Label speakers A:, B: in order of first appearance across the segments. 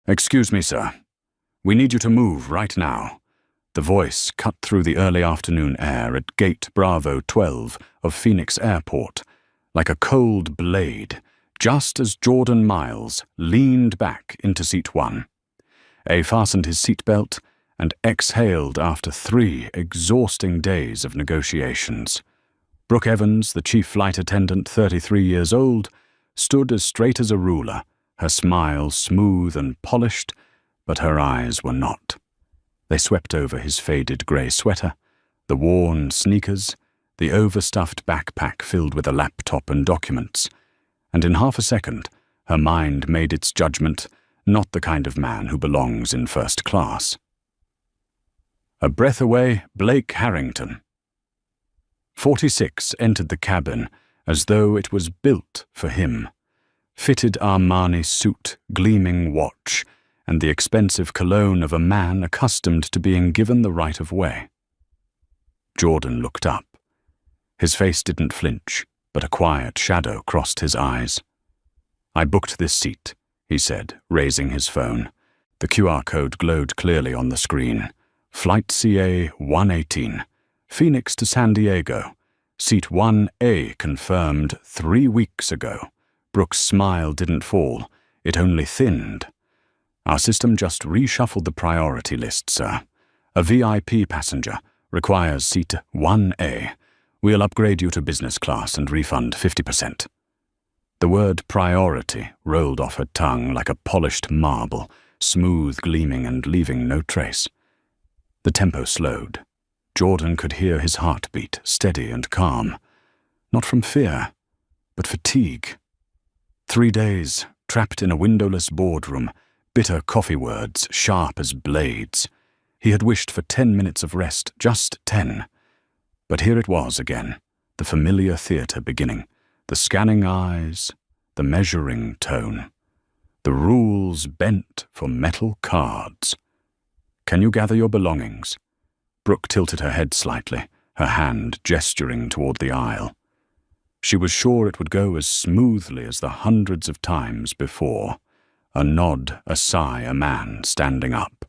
A: "Excuse me, sir. We need you to move right now." The voice cut through the early afternoon air at Gate Bravo 12 of Phoenix Airport, like a cold blade, just as Jordan Miles leaned back into seat 1. A fastened his seatbelt and exhaled after 3 exhausting days of negotiations. Brooke Evans, the chief flight attendant, 33 years old, stood as straight as a ruler, her smile smooth and polished, but her eyes were not. They swept over his faded grey sweater, the worn sneakers, the overstuffed backpack filled with a laptop and documents, and in half a second her mind made its judgment, not the kind of man who belongs in first class. A breath away, Blake Harrington. 46 entered the cabin as though it was built for him. Fitted Armani suit, gleaming watch, and the expensive cologne of a man accustomed to being given the right of way. Jordan looked up. His face didn't flinch, but a quiet shadow crossed his eyes. "I booked this seat," he said, raising his phone. The QR code glowed clearly on the screen. Flight CA 118, Phoenix to San Diego. Seat 1A confirmed 3 weeks ago. Brooke's smile didn't fall, it only thinned. "Our system just reshuffled the priority list, sir. A VIP passenger requires seat 1A. We'll upgrade you to business class and refund 50%. The word priority rolled off her tongue like a polished marble, smooth, gleaming, and leaving no trace. The tempo slowed. Jordan could hear his heartbeat, steady and calm. Not from fear, but fatigue. 3 days, trapped in a windowless boardroom, bitter coffee words sharp as blades. He had wished for 10 minutes of rest, just 10. But here it was again, the familiar theatre beginning, the scanning eyes, the measuring tone. The rules bent for metal cards. "Can you gather your belongings?" Brooke tilted her head slightly, her hand gesturing toward the aisle. She was sure it would go as smoothly as the hundreds of times before. A nod, a sigh, a man standing up.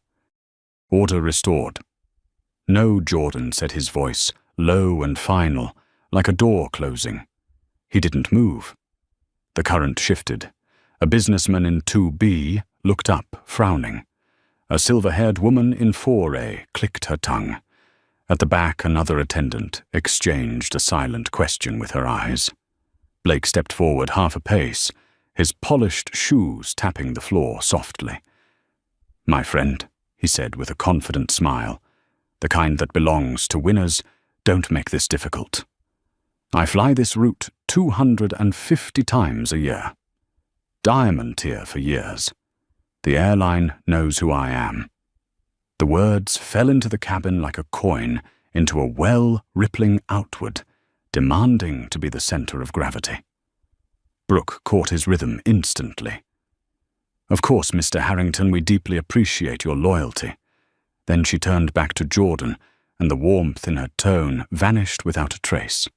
A: Order restored. "No, Jordan," said his voice, low and final, like a door closing. He didn't move. The current shifted. A businessman in 2B looked up, frowning. A silver-haired woman in 4A clicked her tongue. At the back, another attendant exchanged a silent question with her eyes. Blake stepped forward half a pace, his polished shoes tapping the floor softly. "My friend," he said with a confident smile, "the kind that belongs to winners, don't make this difficult. I fly this route 250 times a year. Diamond tier for years. The airline knows who I am." The words fell into the cabin like a coin, into a well rippling outward, demanding to be the center of gravity. Brooke caught his rhythm instantly. "Of course, Mr. Harrington, we deeply appreciate your loyalty." Then she turned back to Jordan, and the warmth in her tone vanished without a trace.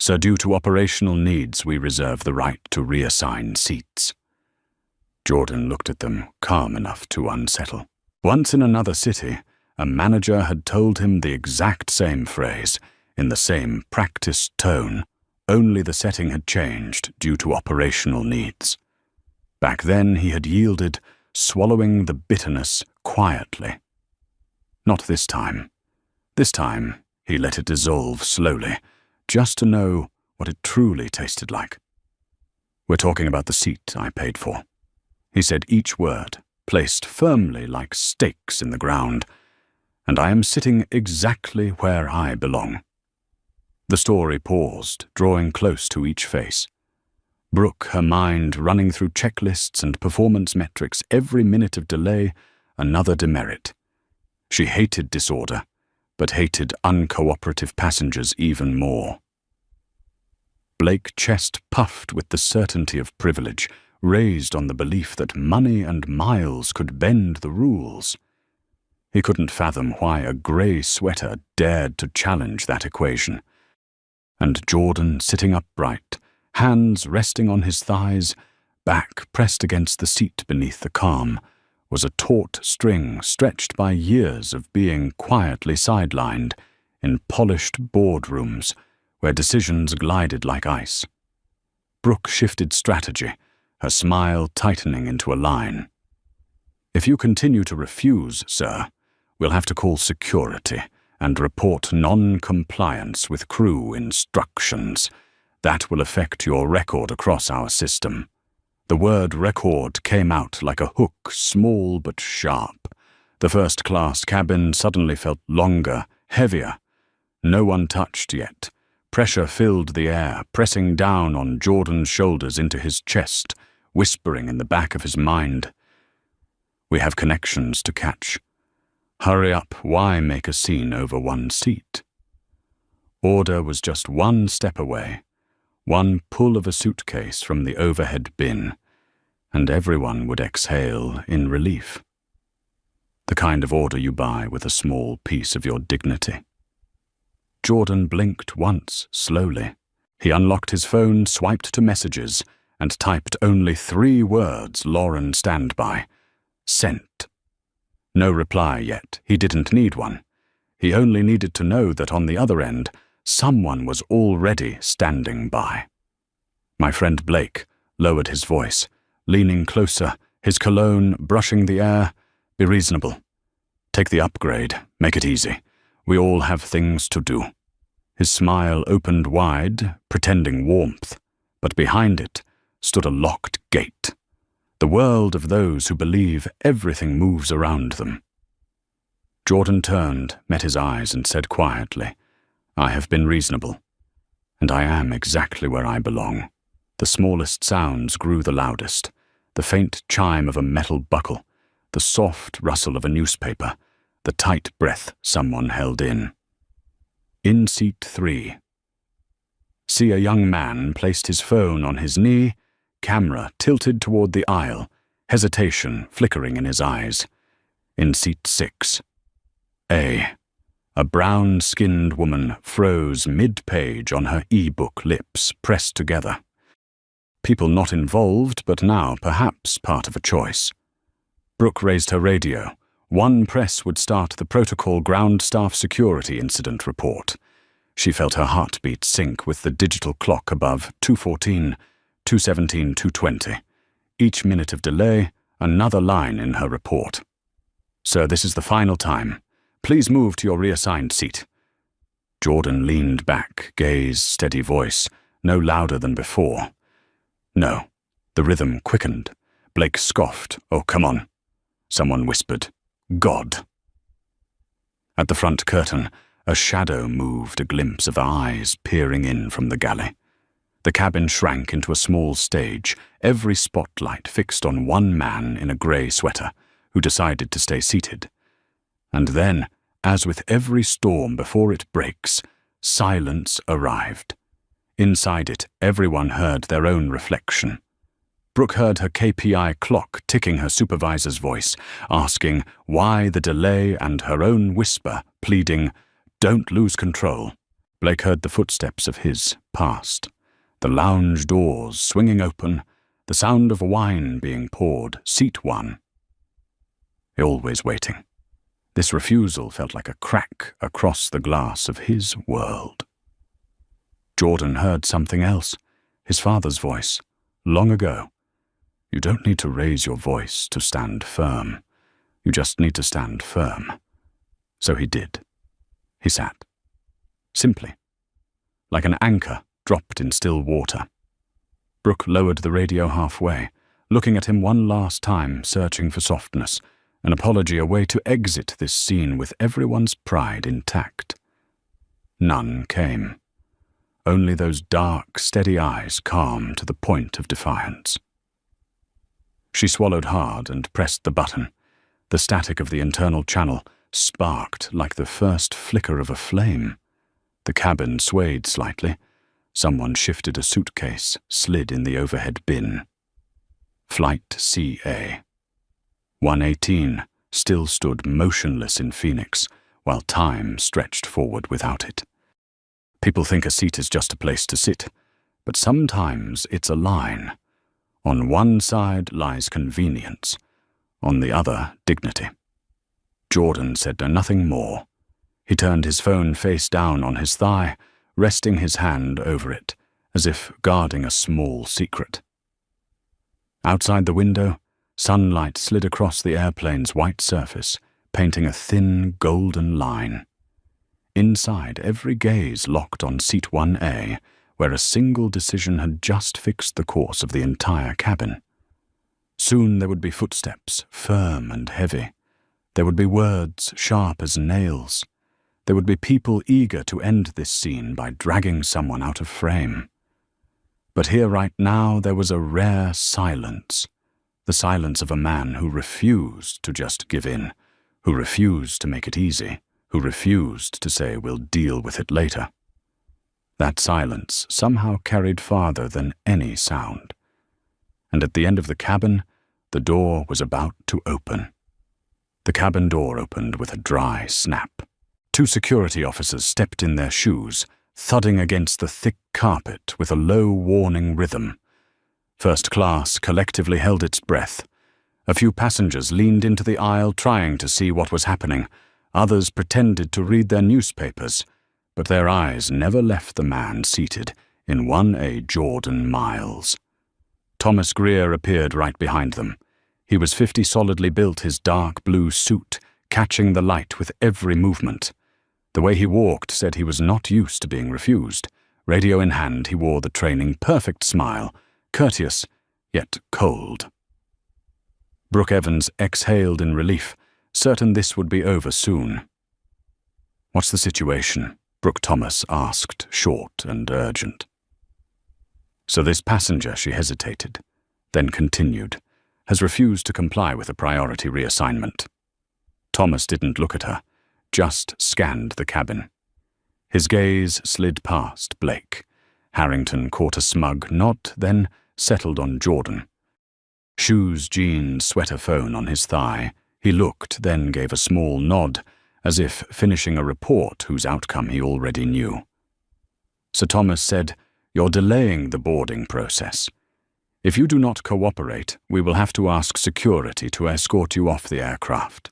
A: "Sir, due to operational needs, we reserve the right to reassign seats." Jordan looked at them, calm enough to unsettle. Once in another city, a manager had told him the exact same phrase, in the same practiced tone, only the setting had changed due to operational needs. Back then he had yielded, swallowing the bitterness quietly. Not this time. This time he let it dissolve slowly, just to know what it truly tasted like. "We're talking about the seat I paid for," he said, each word placed firmly like stakes in the ground, "and I am sitting exactly where I belong." The story paused, drawing close to each face. Brooke, her mind running through checklists and performance metrics, every minute of delay, another demerit. She hated disorder, but hated uncooperative passengers even more. Blake's chest puffed with the certainty of privilege, raised on the belief that money and miles could bend the rules. He couldn't fathom why a grey sweater dared to challenge that equation. And Jordan, sitting upright, hands resting on his thighs, Back pressed against the seat beneath the calm was a taut string stretched by years of being quietly sidelined in polished boardrooms where decisions glided like ice. Brooke shifted strategy, her smile tightening into a line. "If you continue to refuse, sir, we'll have to call security and report non-compliance with crew instructions. That will affect your record across our system." The word record came out like a hook, small but sharp. The first-class cabin suddenly felt longer, heavier. No one touched yet. Pressure filled the air, pressing down on Jordan's shoulders into his chest, whispering in the back of his mind, "We have connections to catch. Hurry up, why make a scene over one seat?" Order was just one step away, one pull of a suitcase from the overhead bin, and everyone would exhale in relief. The kind of order you buy with a small piece of your dignity. Jordan blinked once, slowly. He unlocked his phone, swiped to messages, and typed only 3 words, "Lauren standby." Sent. No reply yet. He didn't need one. He only needed to know that on the other end, someone was already standing by. My friend Blake lowered his voice, leaning closer, his cologne brushing the air. "Be reasonable. Take the upgrade. Make it easy. We all have things to do." His smile opened wide, pretending warmth, but behind it stood a locked gate. The world of those who believe everything moves around them. Jordan turned, met his eyes, and said quietly, "I have been reasonable, and I am exactly where I belong." The smallest sounds grew the loudest, the faint chime of a metal buckle, the soft rustle of a newspaper, the tight breath someone held in. In seat 3. See, a young man placed his phone on his knee, camera tilted toward the aisle, hesitation flickering in his eyes. In seat 6. A brown-skinned woman froze mid-page on her e-book, lips pressed together. People not involved, but now perhaps part of a choice. Brooke raised her radio. One press would start the protocol ground staff security incident report. She felt her heartbeat sync with the digital clock above 2:14, 2:17, 2:20. Each minute of delay, another line in her report. "Sir, this is the final time. Please move to your reassigned seat." Jordan leaned back, gaze, steady voice, no louder than before. "No." The rhythm quickened. Blake scoffed. "Oh, come on." Someone whispered, "God." At the front curtain, a shadow moved, a glimpse of eyes peering in from the galley. The cabin shrank into a small stage, every spotlight fixed on one man in a grey sweater, who decided to stay seated. And then, as with every storm before it breaks, silence arrived. Inside it, everyone heard their own reflection. Brooke heard her KPI clock ticking, her supervisor's voice, asking why the delay, and her own whisper, pleading, "Don't lose control." Blake heard the footsteps of his past, the lounge doors swinging open, the sound of wine being poured, seat 1. Always waiting. This refusal felt like a crack across the glass of his world. Jordan heard something else, his father's voice, long ago. "You don't need to raise your voice to stand firm. You just need to stand firm." So he did. He sat. Simply. Like an anchor dropped in still water. Brooke lowered the radio halfway, looking at him one last time, searching for softness, an apology, a way to exit this scene with everyone's pride intact. None came. Only those dark, steady eyes, calm to the point of defiance. She swallowed hard and pressed the button. The static of the internal channel sparked like the first flicker of a flame. The cabin swayed slightly. Someone shifted a suitcase, slid in the overhead bin. Flight CA. 118 still stood motionless in Phoenix, while time stretched forward without it. People think a seat is just a place to sit, but sometimes it's a line, On one side lies convenience, on the other dignity. Jordan said nothing more. He turned his phone face down on his thigh, resting his hand over it, as if guarding a small secret. Outside the window, sunlight slid across the airplane's white surface, painting a thin, golden line. Inside, every gaze locked on seat 1A, where a single decision had just fixed the course of the entire cabin. Soon there would be footsteps, firm and heavy. There would be words sharp as nails. There would be people eager to end this scene by dragging someone out of frame. But here right now there was a rare silence, the silence of a man who refused to just give in, who refused to make it easy, who refused to say we'll deal with it later. That silence somehow carried farther than any sound. And at the end of the cabin, the door was about to open. The cabin door opened with a dry snap. 2 security officers stepped in their shoes, thudding against the thick carpet with a low, warning rhythm. First class collectively held its breath. A few passengers leaned into the aisle trying to see what was happening. Others pretended to read their newspapers, but their eyes never left the man seated in 1A Jordan Miles. Thomas Greer appeared right behind them. He was 50 solidly built, his dark blue suit catching the light with every movement. The way he walked said he was not used to being refused. Radio in hand, he wore the training perfect smile, courteous, yet cold. Brooke Evans exhaled in relief, certain this would be over soon. "What's the situation?" Brooke Thomas asked, short and urgent. "So this passenger," she hesitated, then continued, "has refused to comply with a priority reassignment." Thomas didn't look at her, just scanned the cabin. His gaze slid past Blake. Harrington caught a smug nod, then settled on Jordan. Shoes, jeans, sweater phone on his thigh. He looked, then gave a small nod, as if finishing a report whose outcome he already knew. Sir Thomas said, "You're delaying the boarding process. If you do not cooperate, we will have to ask security to escort you off the aircraft."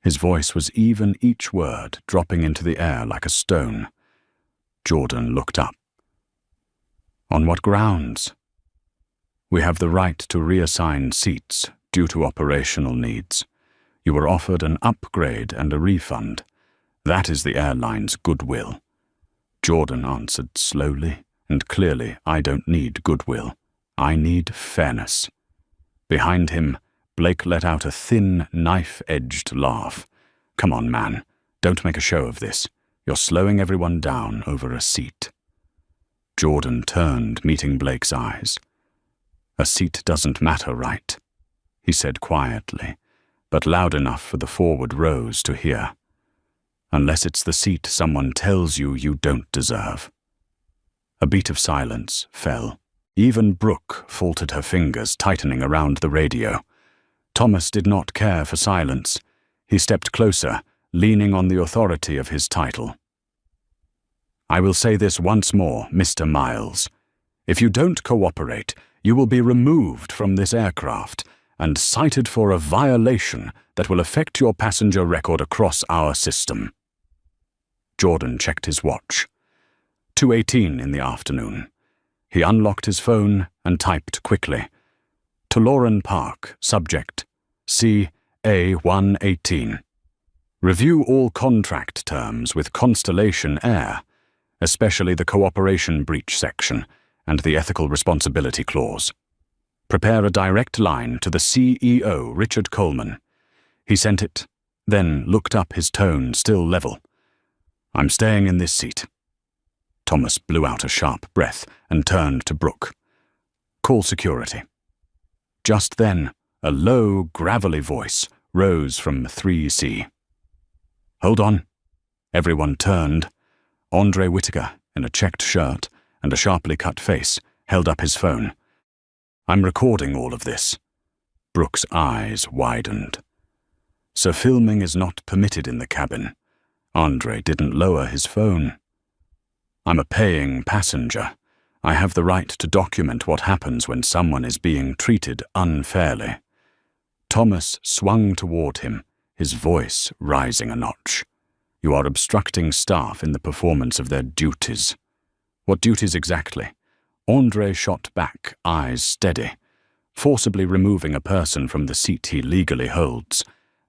A: His voice was even, each word dropping into the air like a stone. Jordan looked up. "On what grounds?" "We have the right to reassign seats due to operational needs. You were offered an upgrade and a refund. That is the airline's goodwill." Jordan answered slowly and clearly, "I don't need goodwill. I need fairness." Behind him, Blake let out a thin, knife-edged laugh. "Come on, man. Don't make a show of this. You're slowing everyone down over a seat." Jordan turned, meeting Blake's eyes. "A seat doesn't matter, right?" he said quietly, but loud enough for the forward rows to hear. "Unless it's the seat someone tells you you don't deserve." A beat of silence fell. Even Brooke faltered, her fingers tightening around the radio. Thomas did not care for silence. He stepped closer, leaning on the authority of his title. "I will say this once more, Mr. Miles. If you don't cooperate, you will be removed from this aircraft and cited for a violation that will affect your passenger record across our system." Jordan checked his watch. 2:18 in the afternoon. He unlocked his phone and typed quickly. "To Lauren Park, subject, CA118. Review all contract terms with Constellation Air, especially the cooperation breach section and the ethical responsibility clause. Prepare a direct line to the CEO, Richard Coleman." He sent it, then looked up, his tone still level. "I'm staying in this seat." Thomas blew out a sharp breath and turned to Brooke. "Call security." Just then, a low, gravelly voice rose from 3C. "Hold on." Everyone turned. Andre Whittaker, in a checked shirt and a sharply cut face, held up his phone. "I'm recording all of this." Brooke's eyes widened. "So filming is not permitted in the cabin." Andre didn't lower his phone. "I'm a paying passenger. I have the right to document what happens when someone is being treated unfairly." Thomas swung toward him, his voice rising a notch. "You are obstructing staff in the performance of their duties." "What duties exactly?" Andre shot back, eyes steady. "Forcibly removing a person from the seat he legally holds.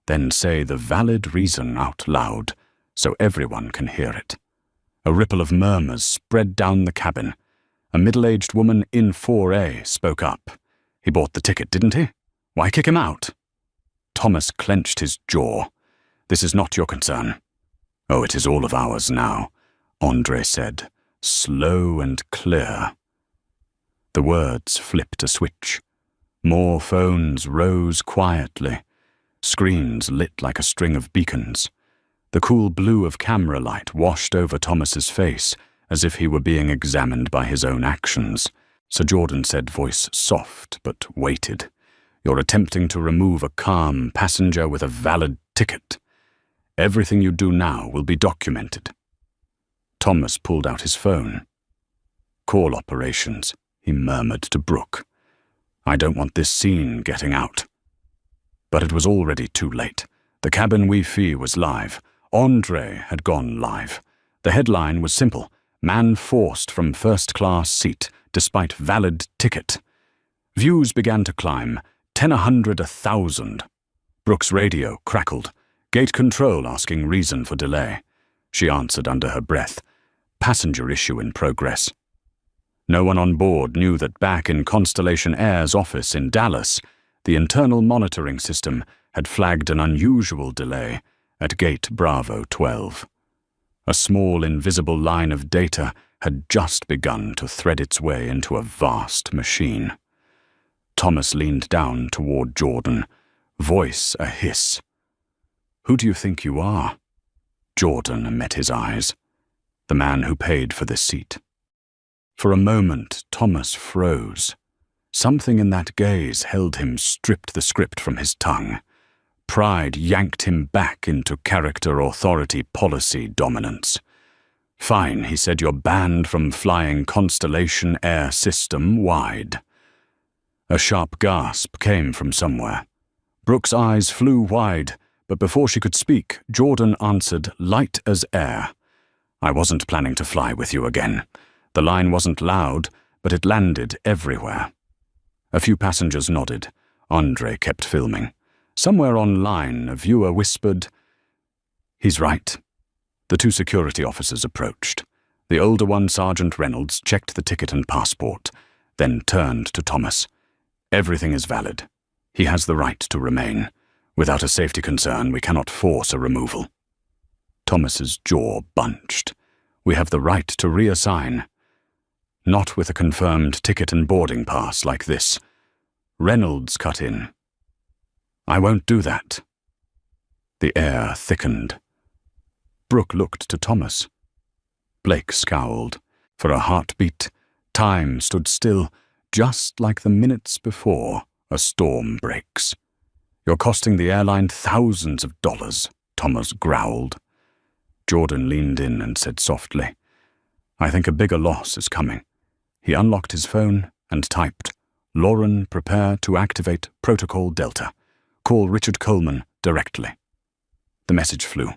A: Then say the valid reason out loud, so everyone can hear it." A ripple of murmurs spread down the cabin. A middle-aged woman in 4A spoke up. "He bought the ticket, didn't he? Why kick him out?" Thomas clenched his jaw. "This is not your concern." "Oh, it is all of ours now," Andre said, slow and clear. The words flipped a switch. More phones rose quietly. Screens lit like a string of beacons. The cool blue of camera light washed over Thomas's face as if he were being examined by his own actions. Sir Jordan said, voice soft but weighted, "You're attempting to remove a calm passenger with a valid ticket. Everything you do now will be documented." Thomas pulled out his phone. "Call operations," he murmured to Brooke. "I don't want this scene getting out." But it was already too late. The cabin we fee was live. Andre had gone live. The headline was simple: "Man forced from first-class seat despite valid ticket." Views began to climb, 10, 100, 1,000. Brooke's radio crackled. Gate control asking reason for delay. She answered under her breath, "Passenger issue in progress." No one on board knew that back in Constellation Air's office in Dallas, the internal monitoring system had flagged an unusual delay at Gate Bravo 12. A small invisible line of data had just begun to thread its way into a vast machine. Thomas leaned down toward Jordan, voice a hiss. "Who do you think you are?" Jordan met his eyes. "The man who paid for this seat." For a moment, Thomas froze. Something in that gaze held him, stripped the script from his tongue. Pride yanked him back into character, authority, policy, dominance. "Fine," he said, "you're banned from flying Constellation Air system-wide." A sharp gasp came from somewhere. Brooke's eyes flew wide, but before she could speak, Jordan answered, light as air. "I wasn't planning to fly with you again." The line wasn't loud, but it landed everywhere. A few passengers nodded. Andre kept filming. Somewhere online, a viewer whispered, "He's right." The two security officers approached. The older one, Sergeant Reynolds, checked the ticket and passport, then turned to Thomas. "Everything is valid. He has the right to remain. Without a safety concern, we cannot force a removal." Thomas's jaw bunched. "We have the right to reassign. Not with a confirmed ticket and boarding pass like this." Reynolds cut in. "I won't do that." The air thickened. Brooke looked to Thomas. Blake scowled. For a heartbeat, time stood still, just like the minutes before a storm breaks. "You're costing the airline thousands of dollars," Thomas growled. Jordan leaned in and said softly, "I think a bigger loss is coming." He unlocked his phone and typed, "Lauren, prepare to activate Protocol Delta. Call Richard Coleman directly." The message flew.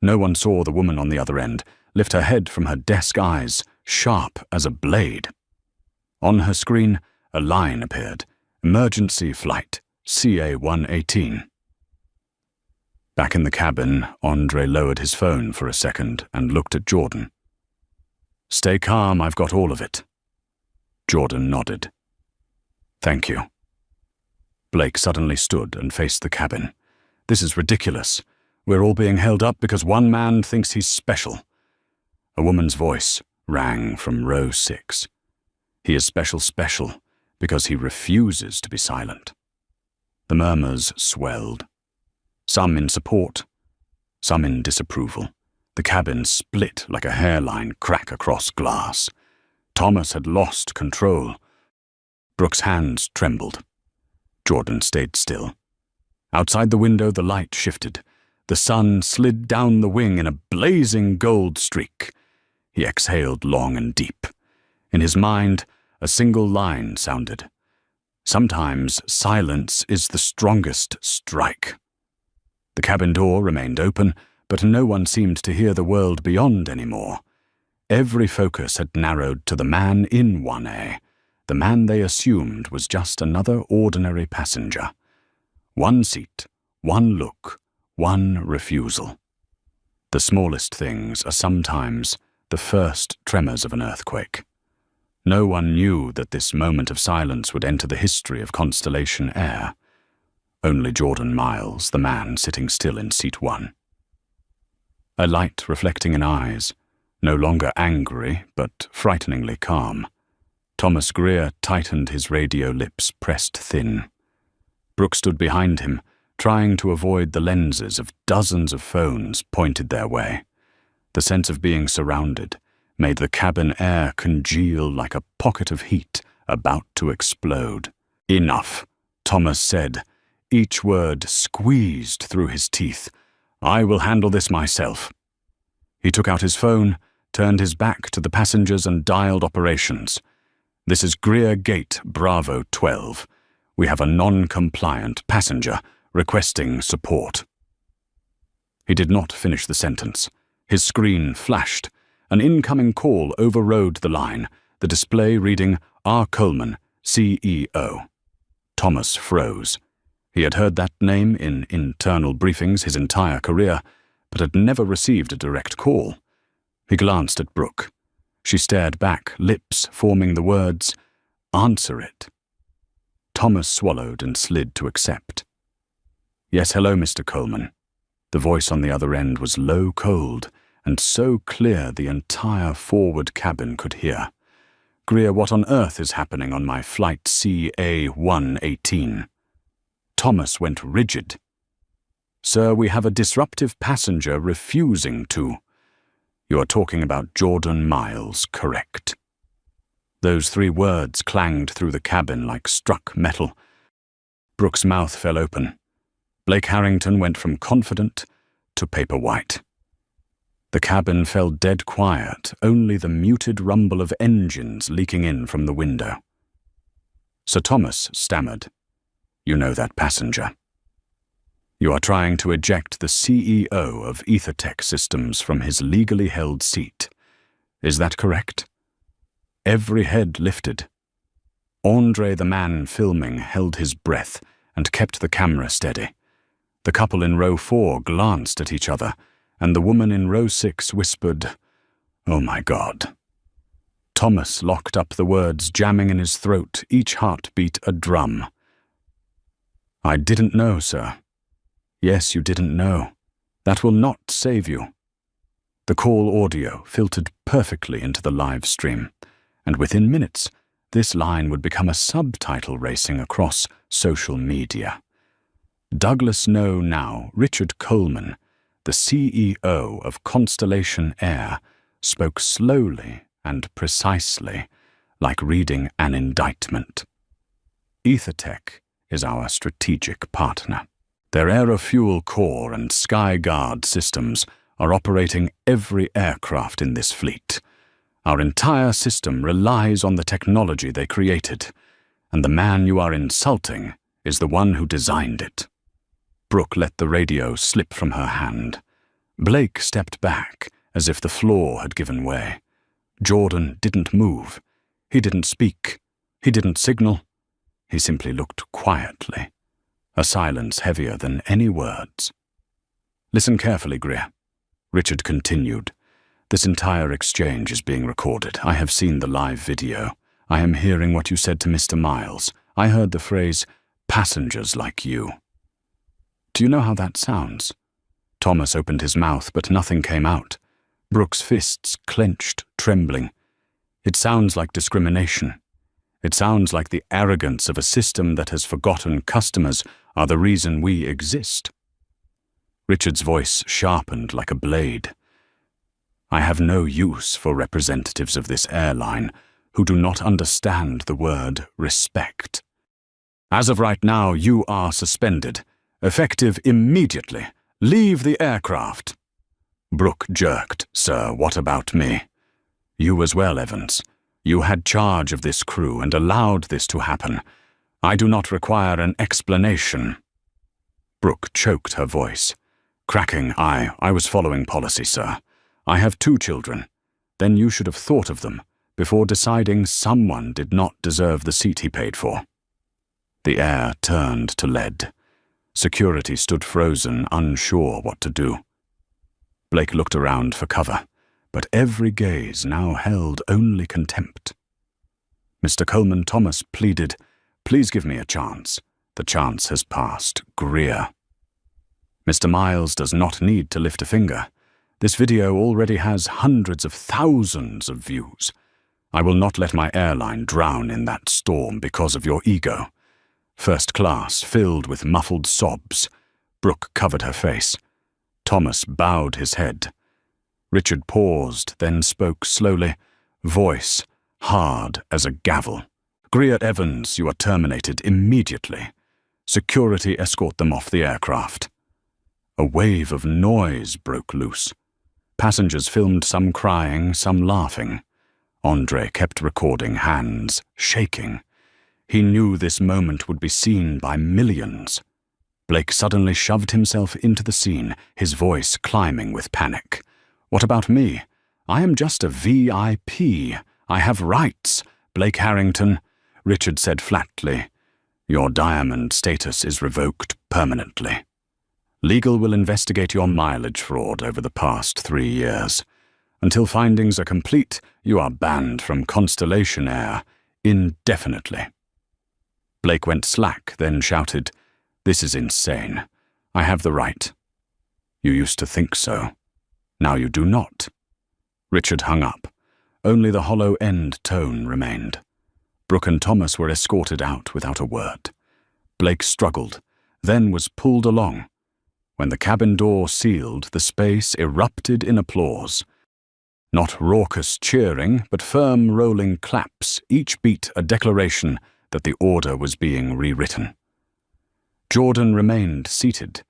A: No one saw the woman on the other end lift her head from her desk, eyes sharp as a blade. On her screen, a line appeared. "Emergency flight, CA-118. Back in the cabin, Andre lowered his phone for a second and looked at Jordan. "Stay calm, I've got all of it." Jordan nodded. "Thank you." Blake suddenly stood and faced the cabin. "This is ridiculous. We're all being held up because one man thinks he's special." A woman's voice rang from row 6. "He is special because he refuses to be silent." The murmurs swelled. Some in support, some in disapproval. The cabin split like a hairline crack across glass. Thomas had lost control. Brooke's hands trembled. Jordan stayed still. Outside the window, the light shifted. The sun slid down the wing in a blazing gold streak. He exhaled long and deep. In his mind, a single line sounded. Sometimes silence is the strongest strike. The cabin door remained open, but no one seemed to hear the world beyond anymore. Every focus had narrowed to the man in 1A. The man they assumed was just another ordinary passenger. One seat, one look, one refusal. The smallest things are sometimes the first tremors of an earthquake. No one knew that this moment of silence would enter the history of Constellation Air. Only Jordan Miles, the man sitting still in seat 1. A light reflecting in eyes, no longer angry, but frighteningly calm. Thomas Greer tightened his radio lips pressed thin. Brooke stood behind him, trying to avoid the lenses of dozens of phones pointed their way. The sense of being surrounded made the cabin air congeal like a pocket of heat about to explode. "Enough," Thomas said, each word squeezed through his teeth. "I will handle this myself." He took out his phone, turned his back to the passengers and dialed operations. "This is Greer Gate Bravo 12. We have a non-compliant passenger requesting support." He did not finish the sentence. His screen flashed. An incoming call overrode the line, the display reading, "R. Coleman, CEO." Thomas froze. He had heard that name in internal briefings his entire career, but had never received a direct call. He glanced at Brooke. She stared back, lips forming the words, "Answer it." Thomas swallowed and slid to accept. "Yes, hello, Mr. Coleman." The voice on the other end was low, cold, and so clear the entire forward cabin could hear. "Greer, what on earth is happening on my flight CA-118? Thomas went rigid. "Sir, we have a disruptive passenger refusing to." "You are talking about Jordan Miles, correct?" Those 3 words clanged through the cabin like struck metal. Brooke's mouth fell open. Blake Harrington went from confident to paper white. The cabin fell dead quiet, only the muted rumble of engines leaking in from the window. Sir Thomas stammered, "You know that passenger. You are trying to eject the CEO of EtherTech Systems from his legally held seat. Is that correct?" Every head lifted. Andre, the man filming, held his breath and kept the camera steady. The couple in row 4 glanced at each other, and the woman in row 6 whispered, "Oh my God." Thomas locked up the words jamming in his throat, each heartbeat a drum. "I didn't know, sir." "Yes, you didn't know. That will not save you." The call audio filtered perfectly into the live stream, and within minutes, this line would become a subtitle racing across social media. Douglas Know now, Richard Coleman, the CEO of Constellation Air, spoke slowly and precisely, like reading an indictment. EtherTech is our strategic partner. Their aerofuel core and Skyguard systems are operating every aircraft in this fleet. Our entire system relies on the technology they created, and the man you are insulting is the one who designed it. Brooke let the radio slip from her hand. Blake stepped back, as if the floor had given way. Jordan didn't move. He didn't speak. He didn't signal. He simply looked quietly, a silence heavier than any words. "Listen carefully, Greer," Richard continued. "This entire exchange is being recorded. I have seen the live video. I am hearing what you said to Mr. Miles. I heard the phrase, 'passengers like you.' Do you know how that sounds?" Thomas opened his mouth, but nothing came out. Brooke's fists clenched, trembling. "It sounds like discrimination. It sounds like the arrogance of a system that has forgotten customers are the reason we exist." Richard's voice sharpened like a blade. "I have no use for representatives of this airline who do not understand the word respect. As of right now, you are suspended. Effective immediately. Leave the aircraft." Brooke jerked. "Sir, what about me?" "You as well, Evans. You had charge of this crew and allowed this to happen. I do not require an explanation." Brooke choked her voice, cracking. I was following policy, sir. I have 2 children. Then you should have thought of them before deciding someone did not deserve the seat he paid for." The air turned to lead. Security stood frozen, unsure what to do. Blake looked around for cover, but every gaze now held only contempt. Mr. Coleman Thomas pleaded, "Please give me a chance. The chance has passed. Greer." "Mr. Miles does not need to lift a finger. This video already has hundreds of thousands of views. I will not let my airline drown in that storm because of your ego." First class filled with muffled sobs. Brooke covered her face. Thomas bowed his head. Richard paused, then spoke slowly, voice hard as a gavel. "Greer Evans, you are terminated immediately. Security escort them off the aircraft." A wave of noise broke loose. Passengers filmed some crying, some laughing. Andre kept recording, hands shaking. He knew this moment would be seen by millions. Blake suddenly shoved himself into the scene, his voice climbing with panic. "What about me? I am just a VIP. I have rights, Blake Harrington," Richard said flatly. "Your diamond status is revoked permanently. Legal will investigate your mileage fraud over the past 3 years. Until findings are complete, you are banned from Constellation Air indefinitely." Blake went slack, then shouted, "This is insane. I have the right." "You used to think so. Now you do not." Richard hung up. Only the hollow end tone remained. Brooke and Thomas were escorted out without a word. Blake struggled, then was pulled along. When the cabin door sealed, the space erupted in applause. Not raucous cheering, but firm rolling claps, each beat a declaration that the order was being rewritten. Jordan remained seated.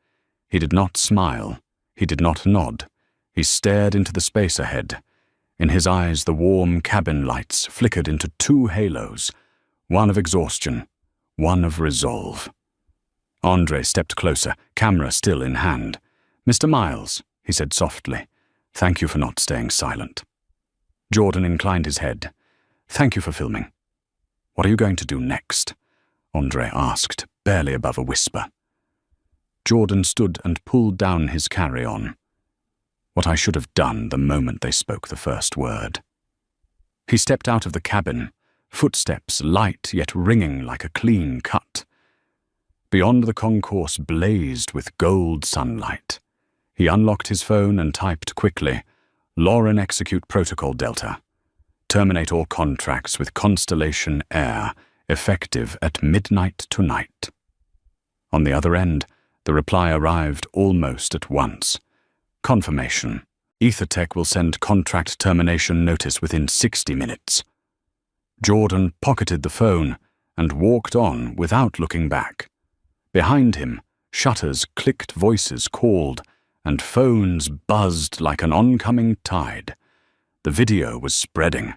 A: He did not smile. He did not nod. He stared into the space ahead. In his eyes, the warm cabin lights flickered into 2 halos, one of exhaustion, one of resolve. Andre stepped closer, camera still in hand. "Mr. Miles," he said softly, "thank you for not staying silent." Jordan inclined his head. "Thank you for filming." "What are you going to do next?" Andre asked, barely above a whisper. Jordan stood and pulled down his carry-on. What I should have done the moment they spoke the first word. He stepped out of the cabin, footsteps light yet ringing like a clean cut. Beyond the concourse blazed with gold sunlight. He unlocked his phone and typed quickly, "Lauren, execute Protocol Delta. Terminate all contracts with Constellation Air, effective at midnight tonight." On the other end, the reply arrived almost at once. "Confirmation. EtherTech will send contract termination notice within 60 minutes. Jordan pocketed the phone and walked on without looking back. Behind him, shutters clicked, voices called, and phones buzzed like an oncoming tide. The video was spreading.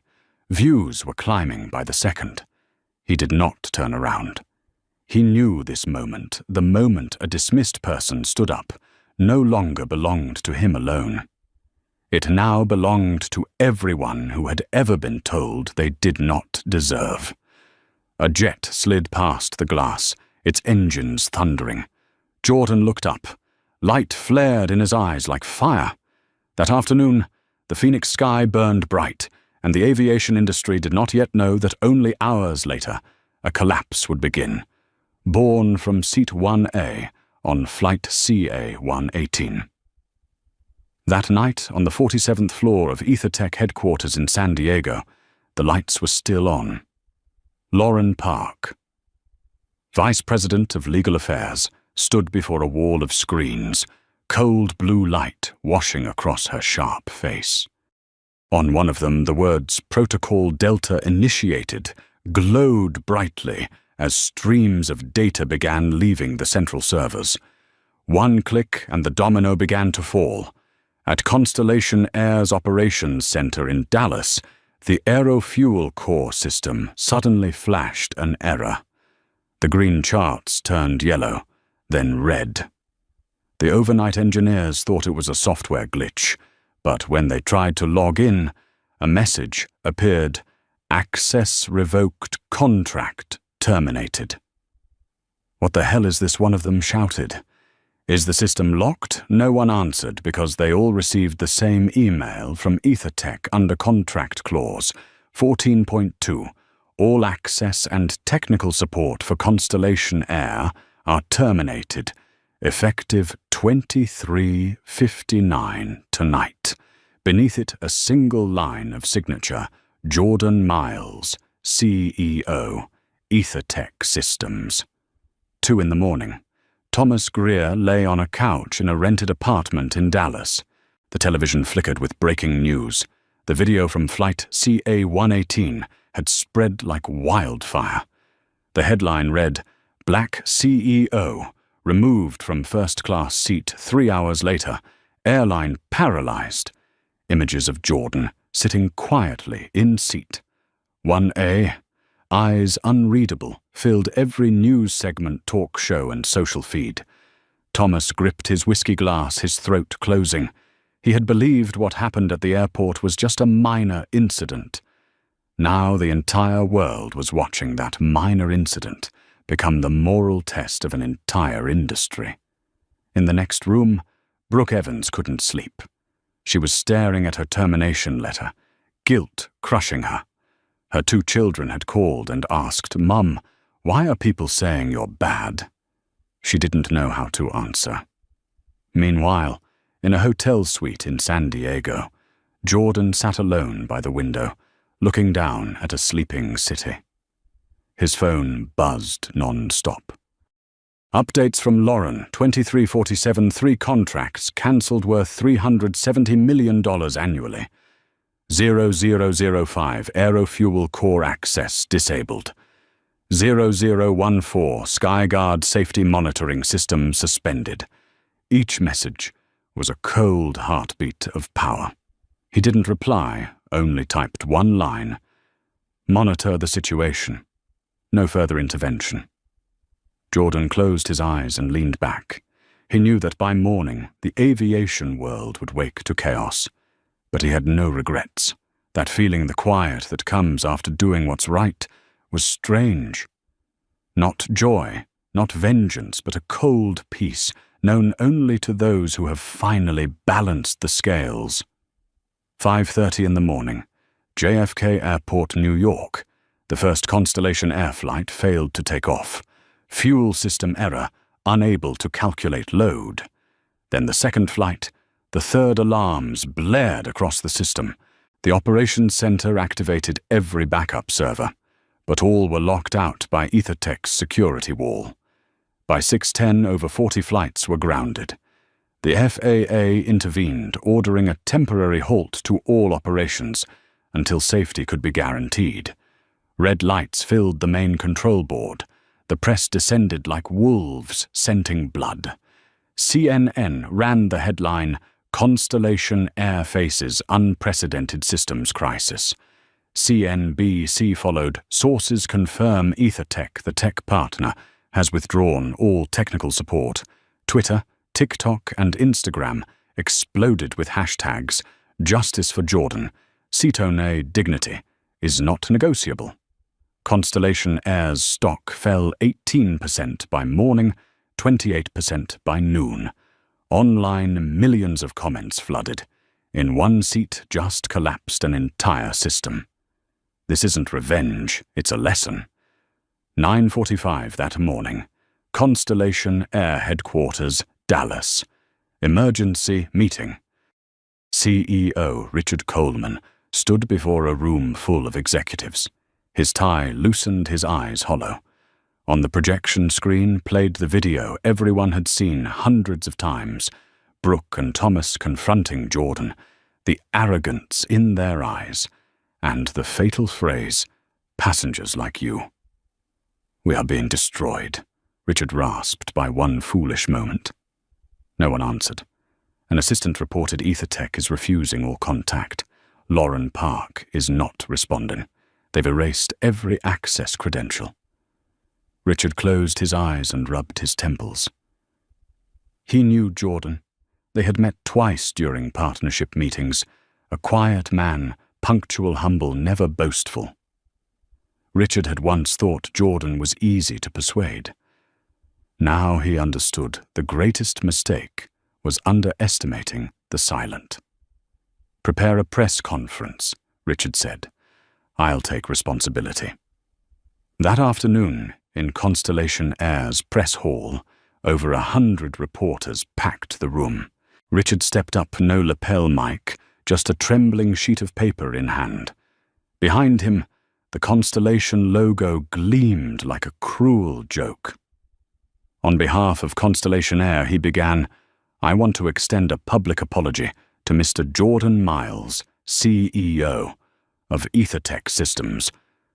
A: Views were climbing by the second. He did not turn around. He knew this moment, the moment a dismissed person stood up, no longer belonged to him alone. It now belonged to everyone who had ever been told they did not deserve. A jet slid past the glass, its engines thundering. Jordan looked up. Light flared in his eyes like fire. That afternoon, the Phoenix sky burned bright, and the aviation industry did not yet know that only hours later, a collapse would begin. Born from Seat 1A on Flight CA-118. That night, on the 47th floor of EtherTech headquarters in San Diego, the lights were still on. Lauren Park, Vice President of Legal Affairs, stood before a wall of screens, cold blue light washing across her sharp face. On one of them, the words "Protocol Delta Initiated" glowed brightly as streams of data began leaving the central servers. One click and the domino began to fall. At Constellation Air's Operations Center in Dallas, The aero-fuel core system suddenly flashed an error. The green charts turned yellow, then red. The overnight engineers thought it was a software glitch, but when they tried to log in, a message appeared: "Access revoked, contract terminated." "What the hell is this?" one of them shouted. "Is the system locked?" No one answered because they all received the same email from EtherTech under contract clause 14.2. All access and technical support for Constellation Air are terminated, effective 23:59 tonight. Beneath it, a single line of signature: Jordan Miles, CEO, EtherTech Systems. 2 in the morning. Thomas Greer lay on a couch in a rented apartment in Dallas. The television flickered with breaking news. The video from flight CA-118 had spread like wildfire. The headline read, "Black CEO removed from first-class seat 3 hours later. Airline paralyzed." Images of Jordan sitting quietly in seat. 1A. Eyes unreadable filled every news segment, talk show, and social feed. Thomas gripped his whiskey glass, his throat closing. He had believed what happened at the airport was just a minor incident. Now the entire world was watching that minor incident become the moral test of an entire industry. In the next room, Brooke Evans couldn't sleep. She was staring at her termination letter, guilt crushing her. Her 2 children had called and asked, "Mum, why are people saying you're bad?" She didn't know how to answer. Meanwhile, in a hotel suite in San Diego, Jordan sat alone by the window, looking down at a sleeping city. His phone buzzed non-stop. Updates from Lauren, 2347, 3 contracts cancelled worth $370 million annually. 0005, aerofuel core access disabled. 0014, Skyguard safety monitoring system suspended. Each message was a cold heartbeat of power. He didn't reply, only typed one line: "Monitor the situation. No further intervention." Jordan closed his eyes and leaned back. He knew that by morning the aviation world would wake to chaos. But he had no regrets. That feeling, the quiet that comes after doing what's right, was strange. Not joy, not vengeance, but a cold peace, known only to those who have finally balanced the scales. 5:30 in the morning, JFK Airport, New York. The first Constellation Air flight failed to take off. Fuel system error, unable to calculate load. Then the second flight. The third alarms blared across the system. The operations center activated every backup server, but all were locked out by EtherTech's security wall. By 6:10, over 40 flights were grounded. The FAA intervened, ordering a temporary halt to all operations until safety could be guaranteed. Red lights filled the main control board. The press descended like wolves scenting blood. CNN ran the headline, "Constellation Air Faces Unprecedented Systems Crisis." CNBC followed, "Sources confirm EtherTech, the tech partner, has withdrawn all technical support." Twitter, TikTok, and Instagram exploded with hashtags, "Justice for Jordan," "Cetone Dignity is not negotiable." Constellation Air's stock fell 18% by morning, 28% by noon. Online, millions of comments flooded. In one seat just collapsed an entire system. This isn't revenge, it's a lesson. 9:45 that morning. Constellation Air Headquarters, Dallas. Emergency meeting. CEO Richard Coleman stood before a room full of executives. His tie loosened, his eyes hollow. On the projection screen played the video everyone had seen hundreds of times, Brooke and Thomas confronting Jordan, the arrogance in their eyes, and the fatal phrase, "Passengers like you." "We are being destroyed," Richard rasped by one foolish moment. No one answered. An assistant reported EtherTech is refusing all contact. Lauren Park is not responding. They've erased every access credential. Richard closed his eyes and rubbed his temples. He knew Jordan. They had met twice during partnership meetings. A quiet man, punctual, humble, never boastful. Richard had once thought Jordan was easy to persuade. Now he understood the greatest mistake was underestimating the silent. "Prepare a press conference," Richard said. "I'll take responsibility." That afternoon, in Constellation Air's press hall, over 100 reporters packed the room. Richard stepped up, no lapel mic, just a trembling sheet of paper in hand. Behind him, the Constellation logo gleamed like a cruel joke. On behalf of Constellation Air, he began, "I want to extend a public apology to Mr. Jordan Miles, CEO of EtherTech Systems,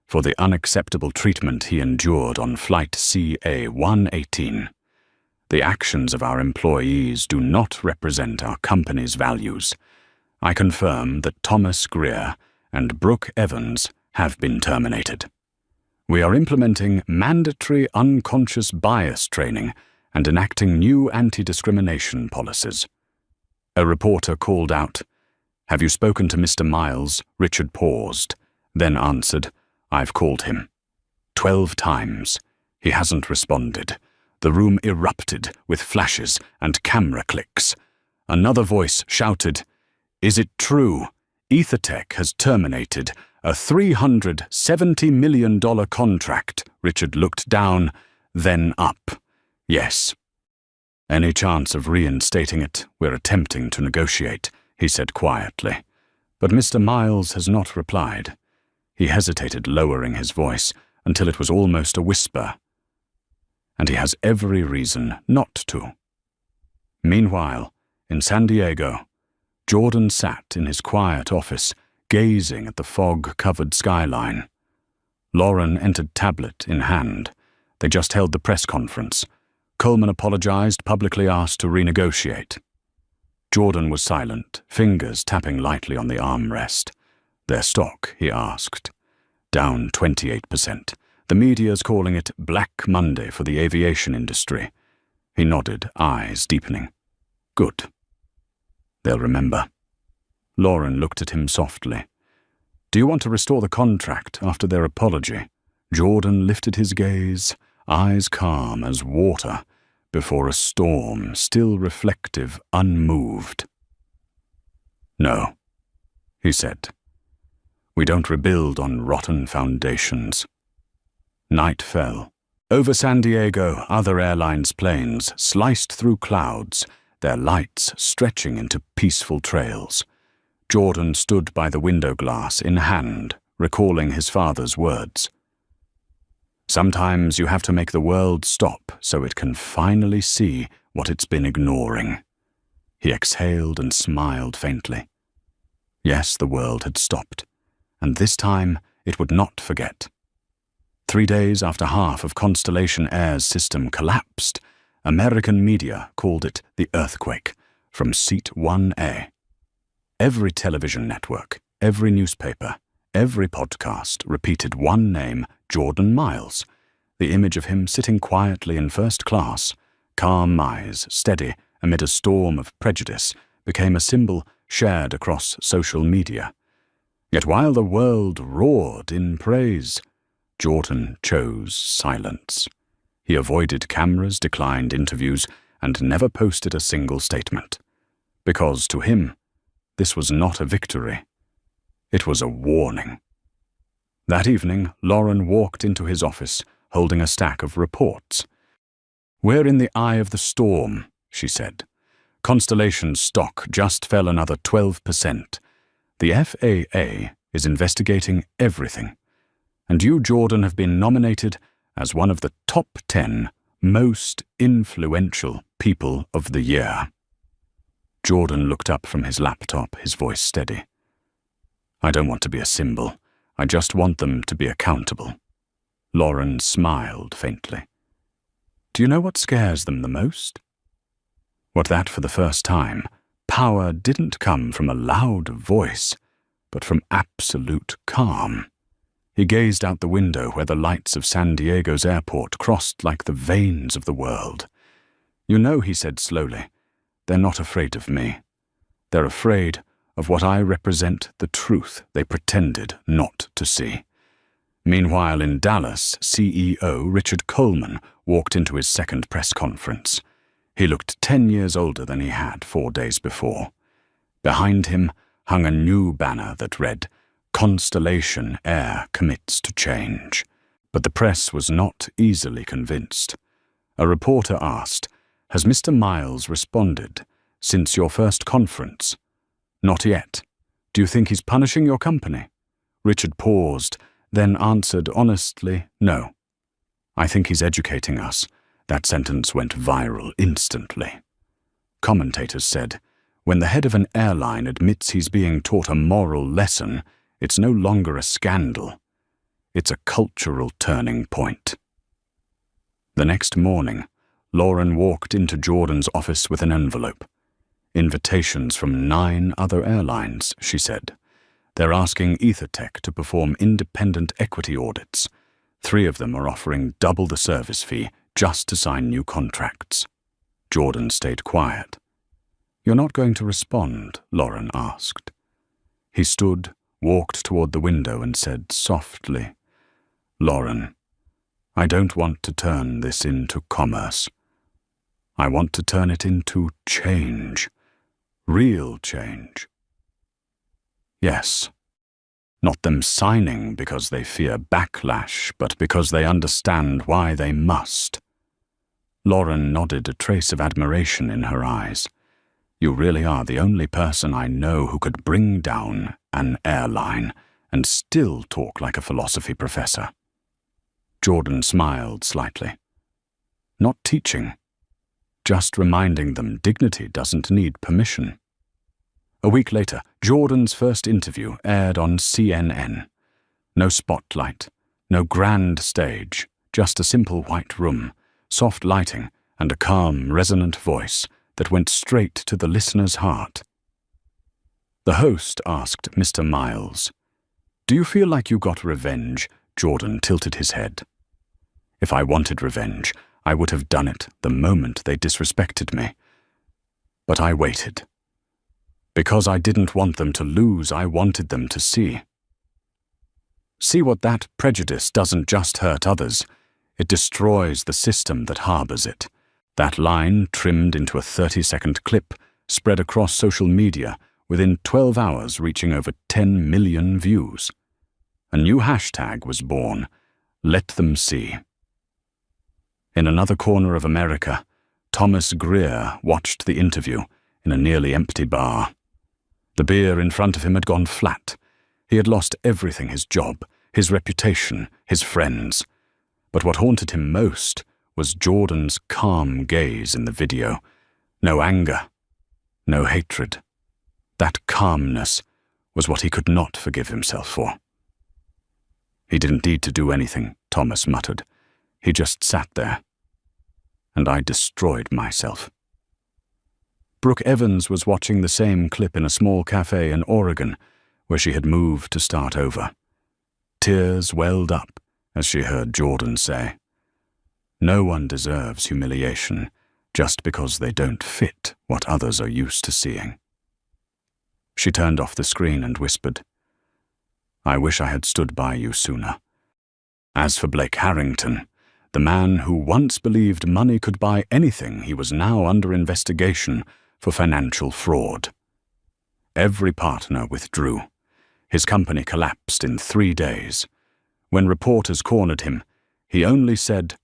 A: for the unacceptable treatment he endured on Flight CA-118. The actions of our employees do not represent our company's values. I confirm that Thomas Greer and Brooke Evans have been terminated. We are implementing mandatory unconscious bias training and enacting new anti-discrimination policies." A reporter called out, "Have you spoken to Mr. Miles?" Richard paused, then answered, "I've called him 12 times. He hasn't responded." The room erupted with flashes and camera clicks. Another voice shouted, "Is it true? EtherTech has terminated a $370 million contract." Richard looked down, then up. "Yes." "Any chance of reinstating it? We're attempting to negotiate," he said quietly. But Mr. Miles has not replied. He hesitated, lowering his voice until it was almost a whisper. And he has every reason not to. Meanwhile, in San Diego, Jordan sat in his quiet office, gazing at the fog-covered skyline. Lauren entered, tablet in hand. They just held the press conference. Coleman apologized, publicly asked to renegotiate. Jordan was silent, fingers tapping lightly on the armrest. "Their stock," he asked. "Down 28%. The media's calling it Black Monday for the aviation industry." He nodded, eyes deepening. "Good. They'll remember." Lauren looked at him softly. "Do you want to restore the contract after their apology?" Jordan lifted his gaze, eyes calm as water, before a storm, still reflective, unmoved. "No," he said. "We don't rebuild on rotten foundations." Night fell. Over San Diego, other airlines' planes sliced through clouds, their lights stretching into peaceful trails. Jordan stood by the window glass in hand, recalling his father's words. "Sometimes you have to make the world stop so it can finally see what it's been ignoring." He exhaled and smiled faintly. Yes, the world had stopped, and this time it would not forget. 3 days after half of Constellation Air's system collapsed, American media called it the earthquake, from seat 1A. Every television network, every newspaper, every podcast repeated one name, Jordan Miles. The image of him sitting quietly in first class, calm eyes, steady amid a storm of prejudice, became a symbol shared across social media. Yet while the world roared in praise, Jordan chose silence. He avoided cameras, declined interviews, and never posted a single statement. Because to him, this was not a victory. It was a warning. That evening, Lauren walked into his office, holding a stack of reports. "We're in the eye of the storm," she said. "Constellation's stock just fell another 12%. The FAA is investigating everything. And you, Jordan, have been nominated as one of the top 10 most influential people of the year." Jordan looked up from his laptop, his voice steady. "I don't want to be a symbol. I just want them to be accountable." Lauren smiled faintly. "Do you know what scares them the most?" What that, for the first time, power didn't come from a loud voice, but from absolute calm. He gazed out the window where the lights of San Diego's airport crossed like the veins of the world. "You know," he said slowly, "they're not afraid of me. They're afraid of what I represent, the truth they pretended not to see." Meanwhile, in Dallas, CEO Richard Coleman walked into his second press conference. He looked 10 years older than he had 4 days before. Behind him hung a new banner that read, "Constellation Air commits to change." But the press was not easily convinced. A reporter asked, "Has Mr. Miles responded since your first conference?" "Not yet. Do you think he's punishing your company?" Richard paused, then answered honestly, "No. I think he's educating us." That sentence went viral instantly. Commentators said, when the head of an airline admits he's being taught a moral lesson, it's no longer a scandal. It's a cultural turning point. The next morning, Lauren walked into Jordan's office with an envelope. "Invitations from 9 other airlines," she said. "They're asking EtherTech to perform independent equity audits. 3 of them are offering double the service fee just to sign new contracts." Jordan stayed quiet. "You're not going to respond?" Lauren asked. He stood, walked toward the window and said softly, "Lauren, I don't want to turn this into commerce. I want to turn it into change. Real change. Yes. Not them signing because they fear backlash, but because they understand why they must." Lauren nodded, a trace of admiration in her eyes. "You really are the only person I know who could bring down an airline and still talk like a philosophy professor." Jordan smiled slightly. "Not teaching. Just reminding them dignity doesn't need permission." A week later, Jordan's first interview aired on CNN. No spotlight, no grand stage, just a simple white room, soft lighting, and a calm, resonant voice that went straight to the listener's heart. The host asked Mr. Miles, "Do you feel like you got revenge?" Jordan tilted his head. "If I wanted revenge, I would have done it the moment they disrespected me. But I waited. Because I didn't want them to lose, I wanted them to see. See what that prejudice doesn't just hurt others, it destroys the system that harbors it." That line, trimmed into a 30-second clip, spread across social media, within 12 hours reaching over 10 million views. A new hashtag was born, "Let Them See." In another corner of America, Thomas Greer watched the interview in a nearly empty bar. The beer in front of him had gone flat. He had lost everything: his job, his reputation, his friends. But what haunted him most was Jordan's calm gaze in the video. No anger, no hatred. That calmness was what he could not forgive himself for. "He didn't need to do anything," Thomas muttered. "He just sat there. And I destroyed myself." Brooke Evans was watching the same clip in a small cafe in Oregon, where she had moved to start over. Tears welled up as she heard Jordan say, "No one deserves humiliation just because they don't fit what others are used to seeing." She turned off the screen and whispered, "I wish I had stood by you sooner." As for Blake Harrington, the man who once believed money could buy anything, he was now under investigation for financial fraud. Every partner withdrew. His company collapsed in 3 days. When reporters cornered him, he only said,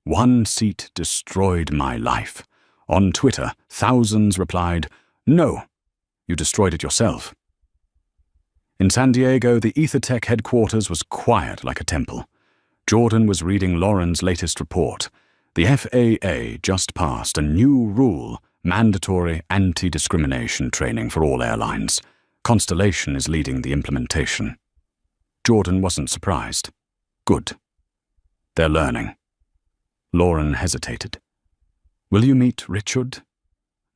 A: "One seat destroyed my life." On Twitter, thousands replied, "No, you destroyed it yourself." In San Diego, the EtherTech headquarters was quiet like a temple. Jordan was reading Lauren's latest report. The FAA just passed a new rule: mandatory anti-discrimination training for all airlines. Constellation is leading the implementation. Jordan wasn't surprised. Good. They're learning. Lauren hesitated. "Will you meet Richard?"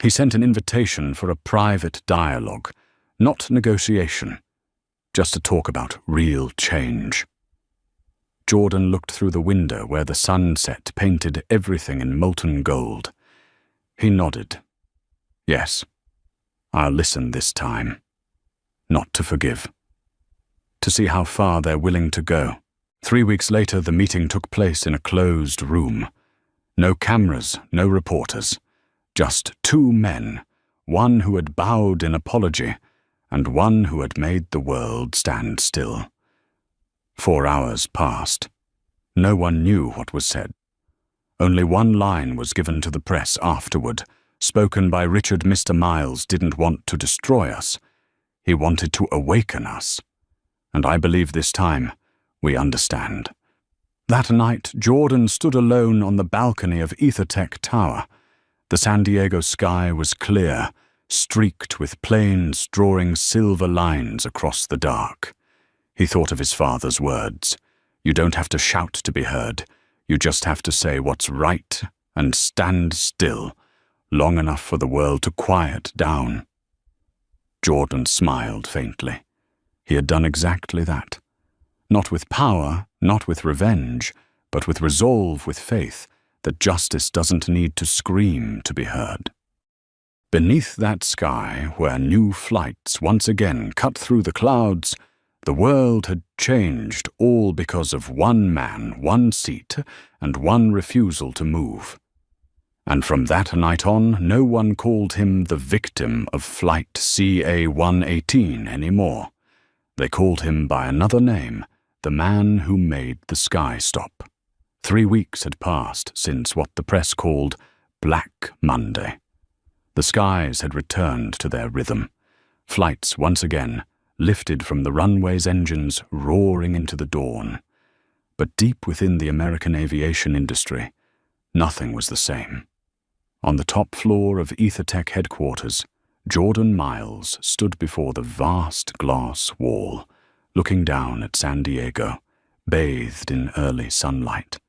A: He sent an invitation for a private dialogue, not negotiation, just to talk about real change. Jordan looked through the window where the sunset painted everything in molten gold. He nodded. Yes, I'll listen this time. Not to forgive. To see how far they're willing to go. 3 weeks later, the meeting took place in a closed room. No cameras, no reporters. Just 2 men, one who had bowed in apology, and one who had made the world stand still. 4 hours passed. No one knew what was said. Only one line was given to the press afterward, spoken by Richard. Mr. Miles didn't want to destroy us. He wanted to awaken us. And I believe this time we understand. That night, Jordan stood alone on the balcony of EtherTech Tower. The San Diego sky was clear, streaked with planes drawing silver lines across the dark. He thought of his father's words. You don't have to shout to be heard. You just have to say what's right and stand still, long enough for the world to quiet down. Jordan smiled faintly. He had done exactly that. Not with power, not with revenge, but with resolve, with faith that justice doesn't need to scream to be heard. Beneath that sky, where new flights once again cut through the clouds, the world had changed, all because of one man, one seat, and one refusal to move. And from that night on, no one called him the victim of Flight CA-118 anymore. They called him by another name, the man who made the sky stop. 3 weeks had passed since what the press called Black Monday. The skies had returned to their rhythm. Flights once again lifted from the runway's engines, roaring into the dawn. But deep within the American aviation industry, nothing was the same. On the top floor of EtherTech headquarters, Jordan Miles stood before the vast glass wall, looking down at San Diego, bathed in early sunlight.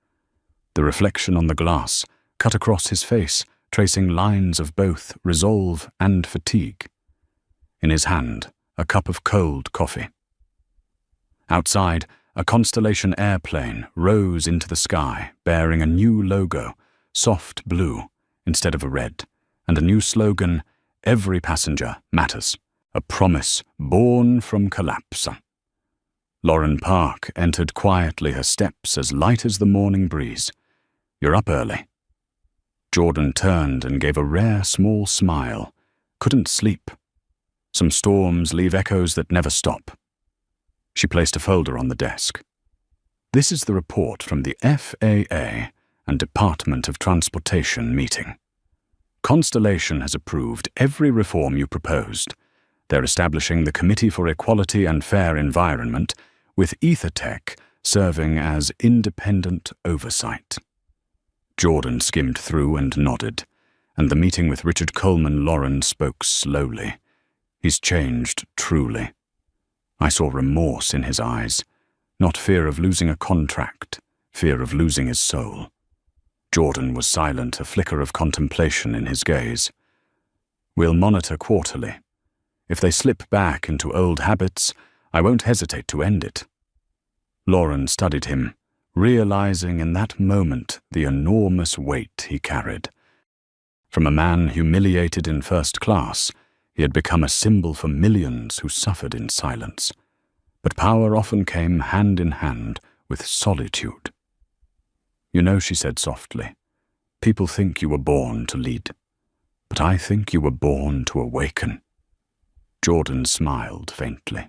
A: The reflection on the glass cut across his face, tracing lines of both resolve and fatigue. In his hand, a cup of cold coffee. Outside, a Constellation airplane rose into the sky, bearing a new logo, soft blue instead of a red, and a new slogan, "Every passenger matters," a promise born from collapse. Lauren Park entered quietly, her steps as light as the morning breeze. "You're up early." Jordan turned and gave a rare small smile. Couldn't sleep. Some storms leave echoes that never stop. She placed a folder on the desk. "This is the report from the FAA and Department of Transportation meeting. Constellation has approved every reform you proposed. They're establishing the Committee for Equality and Fair Environment, with EtherTech serving as independent oversight." Jordan skimmed through and nodded, and the meeting with Richard Coleman Lauren spoke slowly. "He's changed, truly." I saw remorse in his eyes, not fear of losing a contract, fear of losing his soul. Jordan was silent, a flicker of contemplation in his gaze. "We'll monitor quarterly. If they slip back into old habits, I won't hesitate to end it." Lauren studied him, realizing in that moment the enormous weight he carried. From a man humiliated in first class, he had become a symbol for millions who suffered in silence. But power often came hand in hand with solitude. "You know," she said softly, "people think you were born to lead, but I think you were born to awaken." Jordan smiled faintly.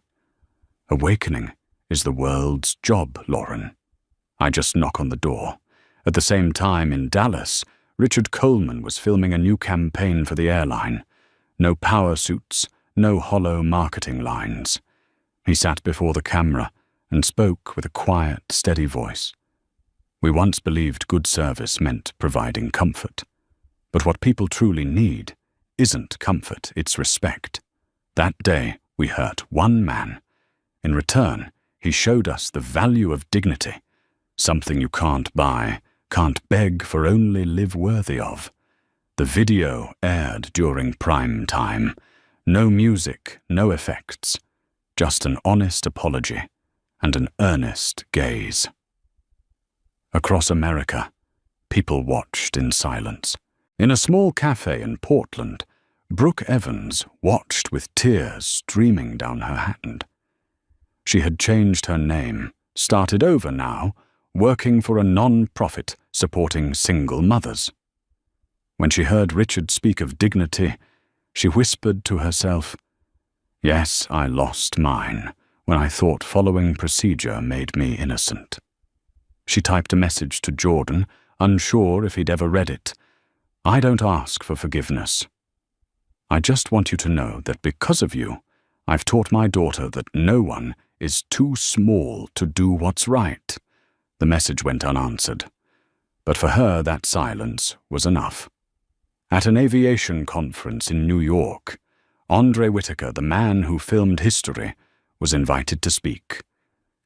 A: "Awakening is the world's job, Lauren. I just knock on the door." At the same time, in Dallas, Richard Coleman was filming a new campaign for the airline. No power suits, no hollow marketing lines. He sat before the camera and spoke with a quiet, steady voice. "We once believed good service meant providing comfort. But what people truly need isn't comfort, it's respect. That day, we hurt one man. In return, he showed us the value of dignity, something you can't buy, can't beg for, only live worthy of." The video aired during prime time. No music, no effects. just an honest apology and an earnest gaze. Across America, people watched in silence. In a small cafe in Portland, Brooke Evans watched with tears streaming down her hand. She had changed her name, started over now, working for a non-profit supporting single mothers. When she heard Richard speak of dignity, she whispered to herself, "Yes, I lost mine when I thought following procedure made me innocent." She typed a message to Jordan, unsure if he'd ever read it. "I don't ask for forgiveness. I just want you to know that because of you, I've taught my daughter that no one is too small to do what's right." The message went unanswered, but for her that silence was enough. At an aviation conference in New York, Andre Whitaker, the man who filmed history, was invited to speak.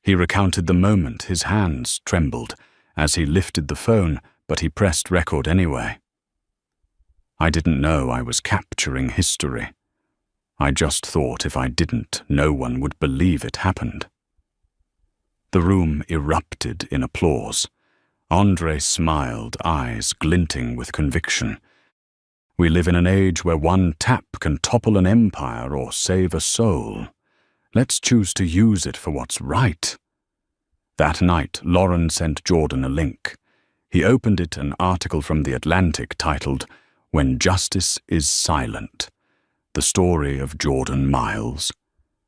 A: He recounted the moment. His hands trembled as he lifted the phone, but he pressed record anyway. "I didn't know I was capturing history. I just thought if I didn't, no one would believe it happened." The room erupted in applause. Andre smiled, eyes glinting with conviction. "We live in an age where one tap can topple an empire or save a soul. Let's choose to use it for what's right." That night, Lauren sent Jordan a link. He opened it, an article from The Atlantic titled, "When Justice is Silent: The Story of Jordan Miles."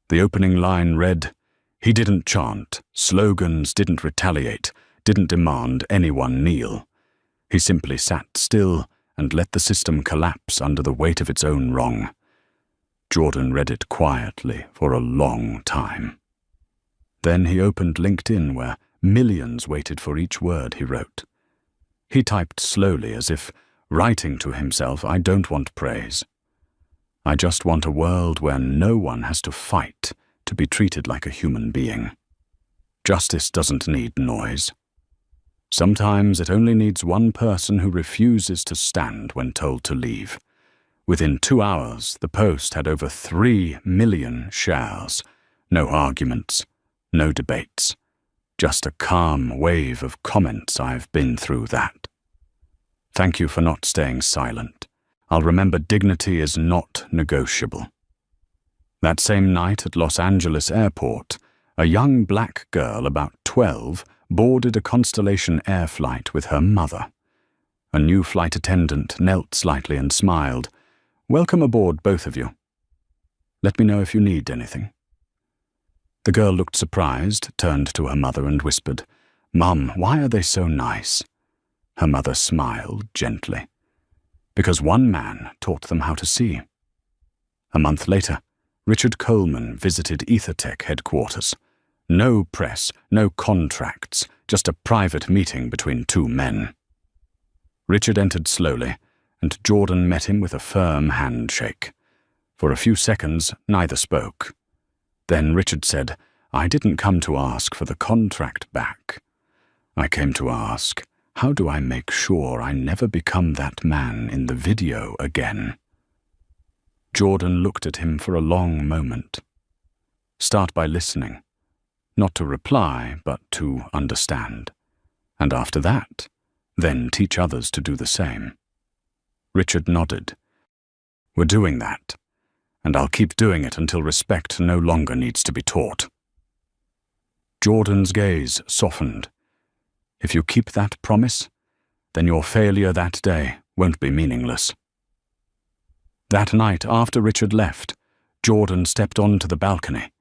A: The opening line read, "He didn't chant, slogans didn't retaliate, didn't demand anyone kneel. He simply sat still and let the system collapse under the weight of its own wrong." Jordan read it quietly for a long time. Then he opened LinkedIn, where millions waited for each word he wrote. He typed slowly, as if writing to himself, "I don't want praise. I just want a world where no one has to fight to be treated like a human being. Justice doesn't need noise. Sometimes it only needs one person who refuses to stand when told to leave." Within 2 hours, the post had over 3 million shares. No arguments, no debates. Just a calm wave of comments. "I've been through that. Thank you for not staying silent. I'll remember dignity is not negotiable." That same night at Los Angeles Airport, a young black girl about 12 boarded a Constellation Air flight with her mother. A new flight attendant knelt slightly and smiled. "Welcome aboard, both of you. Let me know if you need anything." The girl looked surprised, turned to her mother and whispered, "Mum, why are they so nice?" Her mother smiled gently. "Because one man taught them how to see." A month later, Richard Coleman visited EtherTech headquarters. No press, no contracts, just a private meeting between 2 men. Richard entered slowly, and Jordan met him with a firm handshake. For a few seconds, neither spoke. Then Richard said, "I didn't come to ask for the contract back. I came to ask, how do I make sure I never become that man in the video again?" Jordan looked at him for a long moment. "Start by listening. Not to reply, but to understand. And after that, then teach others to do the same." Richard nodded. "We're doing that, and I'll keep doing it until respect no longer needs to be taught." Jordan's gaze softened. "If you keep that promise, then your failure that day won't be meaningless." That night, after Richard left, Jordan stepped onto the balcony.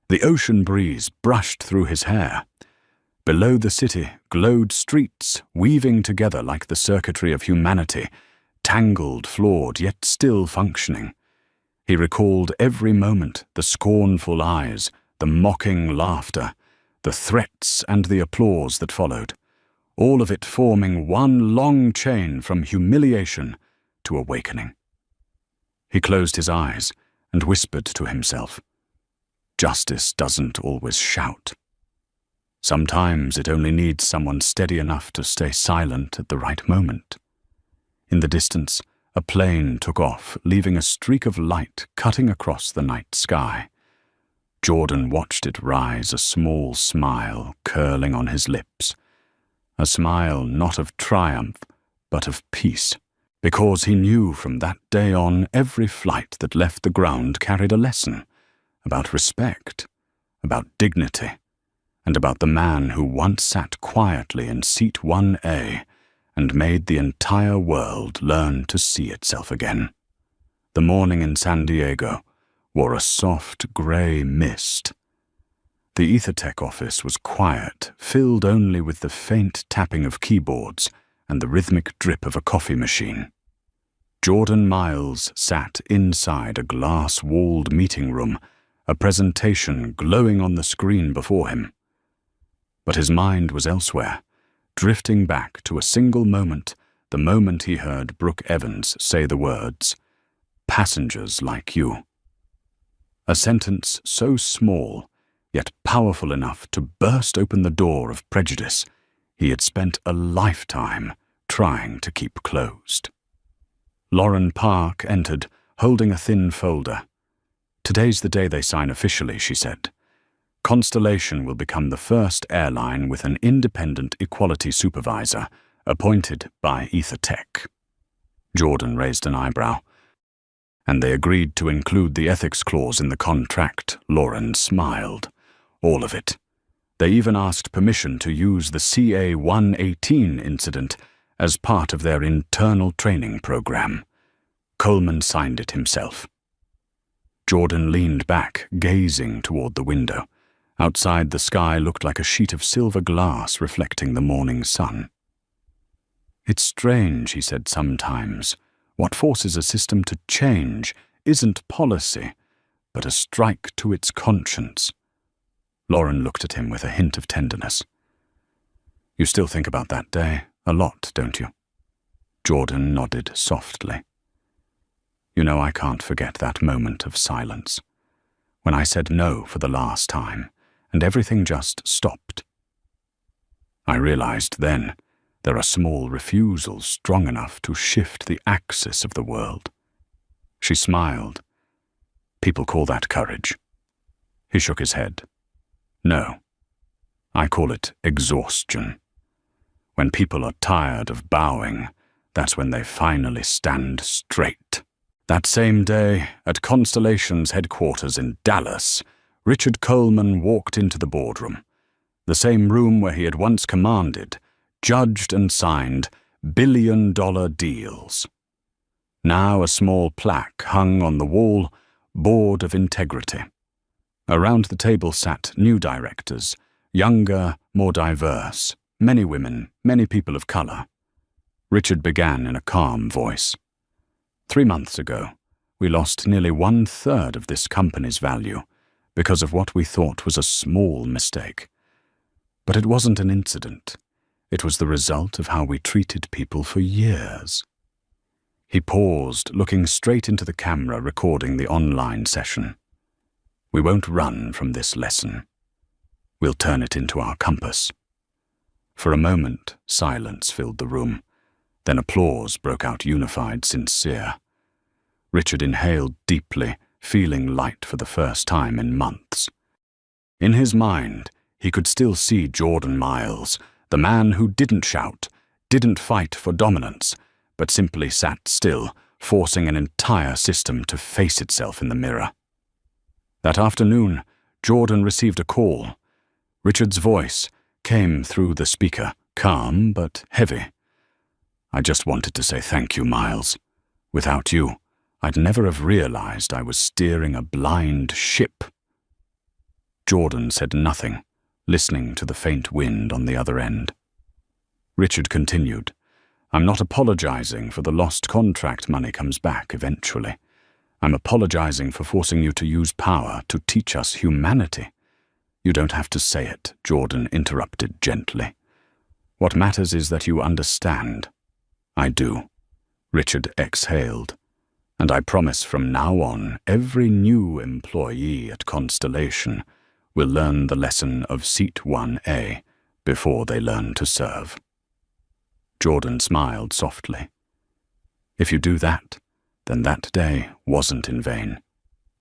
A: The ocean breeze brushed through his hair. Below the city glowed streets, weaving together like the circuitry of humanity, tangled, flawed, yet still functioning. He recalled every moment, the scornful eyes, the mocking laughter, the threats and the applause that followed, all of it forming one long chain from humiliation to awakening. He closed his eyes and whispered to himself, "Justice doesn't always shout. Sometimes it only needs someone steady enough to stay silent at the right moment." In the distance, a plane took off, leaving a streak of light cutting across the night sky. Jordan watched it rise, a small smile curling on his lips. A smile not of triumph, but of peace, because he knew from that day on every flight that left the ground carried a lesson about respect, about dignity, and about the man who once sat quietly in seat 1A and made the entire world learn to see itself again. The morning in San Diego wore a soft grey mist. The Ethertech office was quiet, filled only with the faint tapping of keyboards and the rhythmic drip of a coffee machine. Jordan Miles sat inside a glass-walled meeting room, a presentation glowing on the screen before him. But his mind was elsewhere, drifting back to a single moment, the moment he heard Brooke Evans say the words, "Passengers like you." A sentence so small, yet powerful enough to burst open the door of prejudice he had spent a lifetime trying to keep closed. Lauren Park entered, holding a thin folder. "Today's the day they sign officially," she said. "Constellation will become the first airline with an independent equality supervisor, appointed by Ethertech." Jordan raised an eyebrow. "And they agreed to include the ethics clause in the contract," Lauren smiled. "All of it. They even asked permission to use the CA 118 incident as part of their internal training program. Coleman signed it himself." Jordan leaned back, gazing toward the window. Outside, the sky looked like a sheet of silver glass reflecting the morning sun. "It's strange," he said sometimes. "What forces a system to change isn't policy, but a strike to its conscience." Lauren looked at him with a hint of tenderness. "You still think about that day a lot, don't you?" Jordan nodded softly. "You know, I can't forget that moment of silence, when I said no for the last time, and everything just stopped. I realized then there are small refusals strong enough to shift the axis of the world." She smiled. "People call that courage." He shook his head. "No, I call it exhaustion. When people are tired of bowing, that's when they finally stand straight." That same day, at Constellation's headquarters in Dallas, Richard Coleman walked into the boardroom, the same room where he had once commanded, judged and signed billion-dollar deals. Now a small plaque hung on the wall, Board of Integrity. Around the table sat new directors, younger, more diverse, many women, many people of color. Richard began in a calm voice. 3 months ago, we lost nearly 1/3 of this company's value because of what we thought was a small mistake. But it wasn't an incident. It was the result of how we treated people for years. He paused, looking straight into the camera recording the online session. "We won't run from this lesson. We'll turn it into our compass." For a moment, silence filled the room. Then applause broke out, unified, sincere. Richard inhaled deeply, feeling light for the first time in months. In his mind, he could still see Jordan Miles, the man who didn't shout, didn't fight for dominance, but simply sat still, forcing an entire system to face itself in the mirror. That afternoon, Jordan received a call. Richard's voice came through the speaker, calm but heavy. "I just wanted to say thank you, Miles. Without you, I'd never have realized I was steering a blind ship." Jordan said nothing, listening to the faint wind on the other end. Richard continued, "I'm not apologizing for the lost contract money comes back eventually. I'm apologizing for forcing you to use power to teach us humanity." "You don't have to say it," Jordan interrupted gently. "What matters is that you understand." "I do," Richard exhaled. "And I promise from now on, every new employee at Constellation will learn the lesson of Seat 1A before they learn to serve." Jordan smiled softly. "If you do that, then that day wasn't in vain."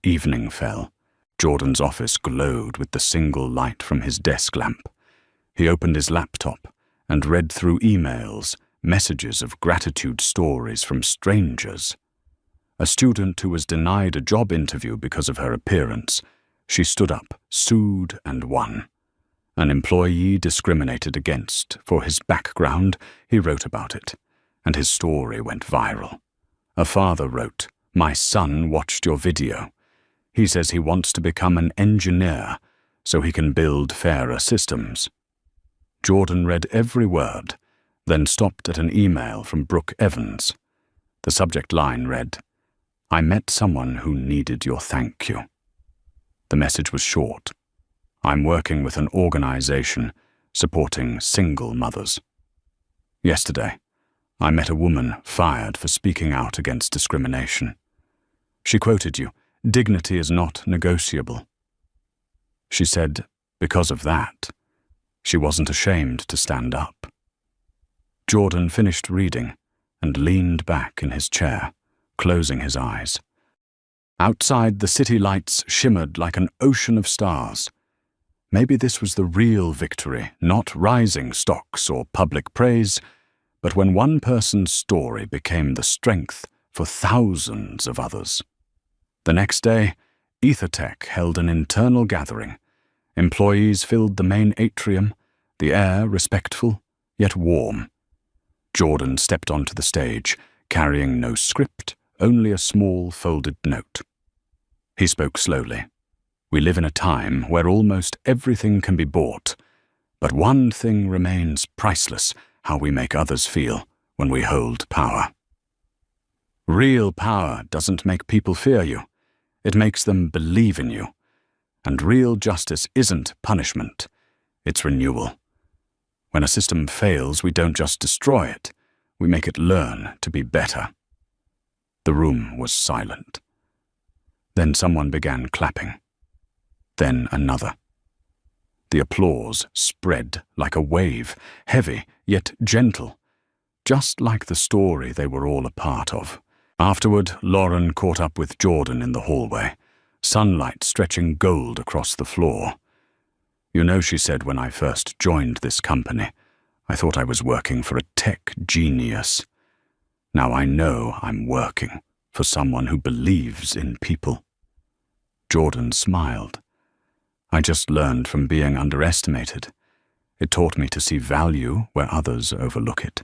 A: Evening fell. Jordan's office glowed with the single light from his desk lamp. He opened his laptop and read through emails, messages of gratitude stories from strangers. A student who was denied a job interview because of her appearance. She stood up, sued, and won. An employee discriminated against for his background. He wrote about it, and his story went viral. A father wrote, "My son watched your video. He says he wants to become an engineer so he can build fairer systems." Jordan read every word, then stopped at an email from Brooke Evans. The subject line read, "I met someone who needed your thank you." The message was short. "I'm working with an organization supporting single mothers. Yesterday, I met a woman fired for speaking out against discrimination. She quoted you, 'Dignity is not negotiable.' She said, because of that, she wasn't ashamed to stand up." Jordan finished reading and leaned back in his chair, closing his eyes. Outside, the city lights shimmered like an ocean of stars. Maybe this was the real victory, not rising stocks or public praise, but when one person's story became the strength for thousands of others. The next day, EtherTech held an internal gathering. Employees filled the main atrium, the air respectful, yet warm. Jordan stepped onto the stage, carrying no script, only a small folded note. He spoke slowly. "We live in a time where almost everything can be bought, but one thing remains priceless: how we make others feel when we hold power. Real power doesn't make people fear you. It makes them believe in you. And real justice isn't punishment. It's renewal. When a system fails, we don't just destroy it. We make it learn to be better." The room was silent. Then someone began clapping. Then another. The applause spread like a wave, heavy yet gentle, just like the story they were all a part of. Afterward, Lauren caught up with Jordan in the hallway, sunlight stretching gold across the floor. "You know," she said, "when I first joined this company, I thought I was working for a tech genius. Now I know I'm working for someone who believes in people." Jordan smiled. "I just learned from being underestimated. It taught me to see value where others overlook it."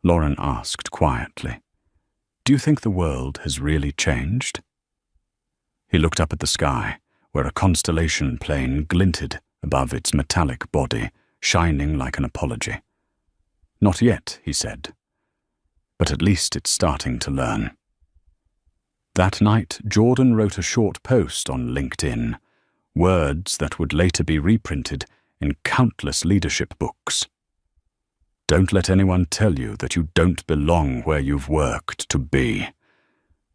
A: Lauren asked quietly, "Do you think the world has really changed?" He looked up at the sky, where a constellation plane glinted above its metallic body, shining like an apology. "Not yet," he said, "but at least it's starting to learn." That night, Jordan wrote a short post on LinkedIn, words that would later be reprinted in countless leadership books. "Don't let anyone tell you that you don't belong where you've worked to be.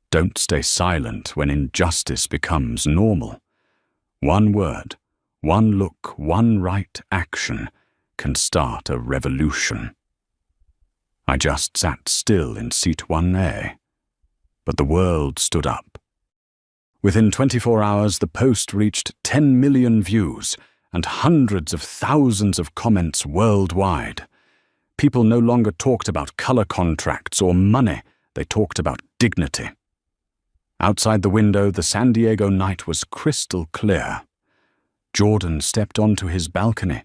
A: Don't stay silent when injustice becomes normal. One word, one look, one right action can start a revolution." I just sat still in seat 1A, but the world stood up. Within 24 hours, the post reached 10 million views and hundreds of thousands of comments worldwide. People no longer talked about color contracts or money, they talked about dignity. Outside the window, the San Diego night was crystal clear. Jordan stepped onto his balcony,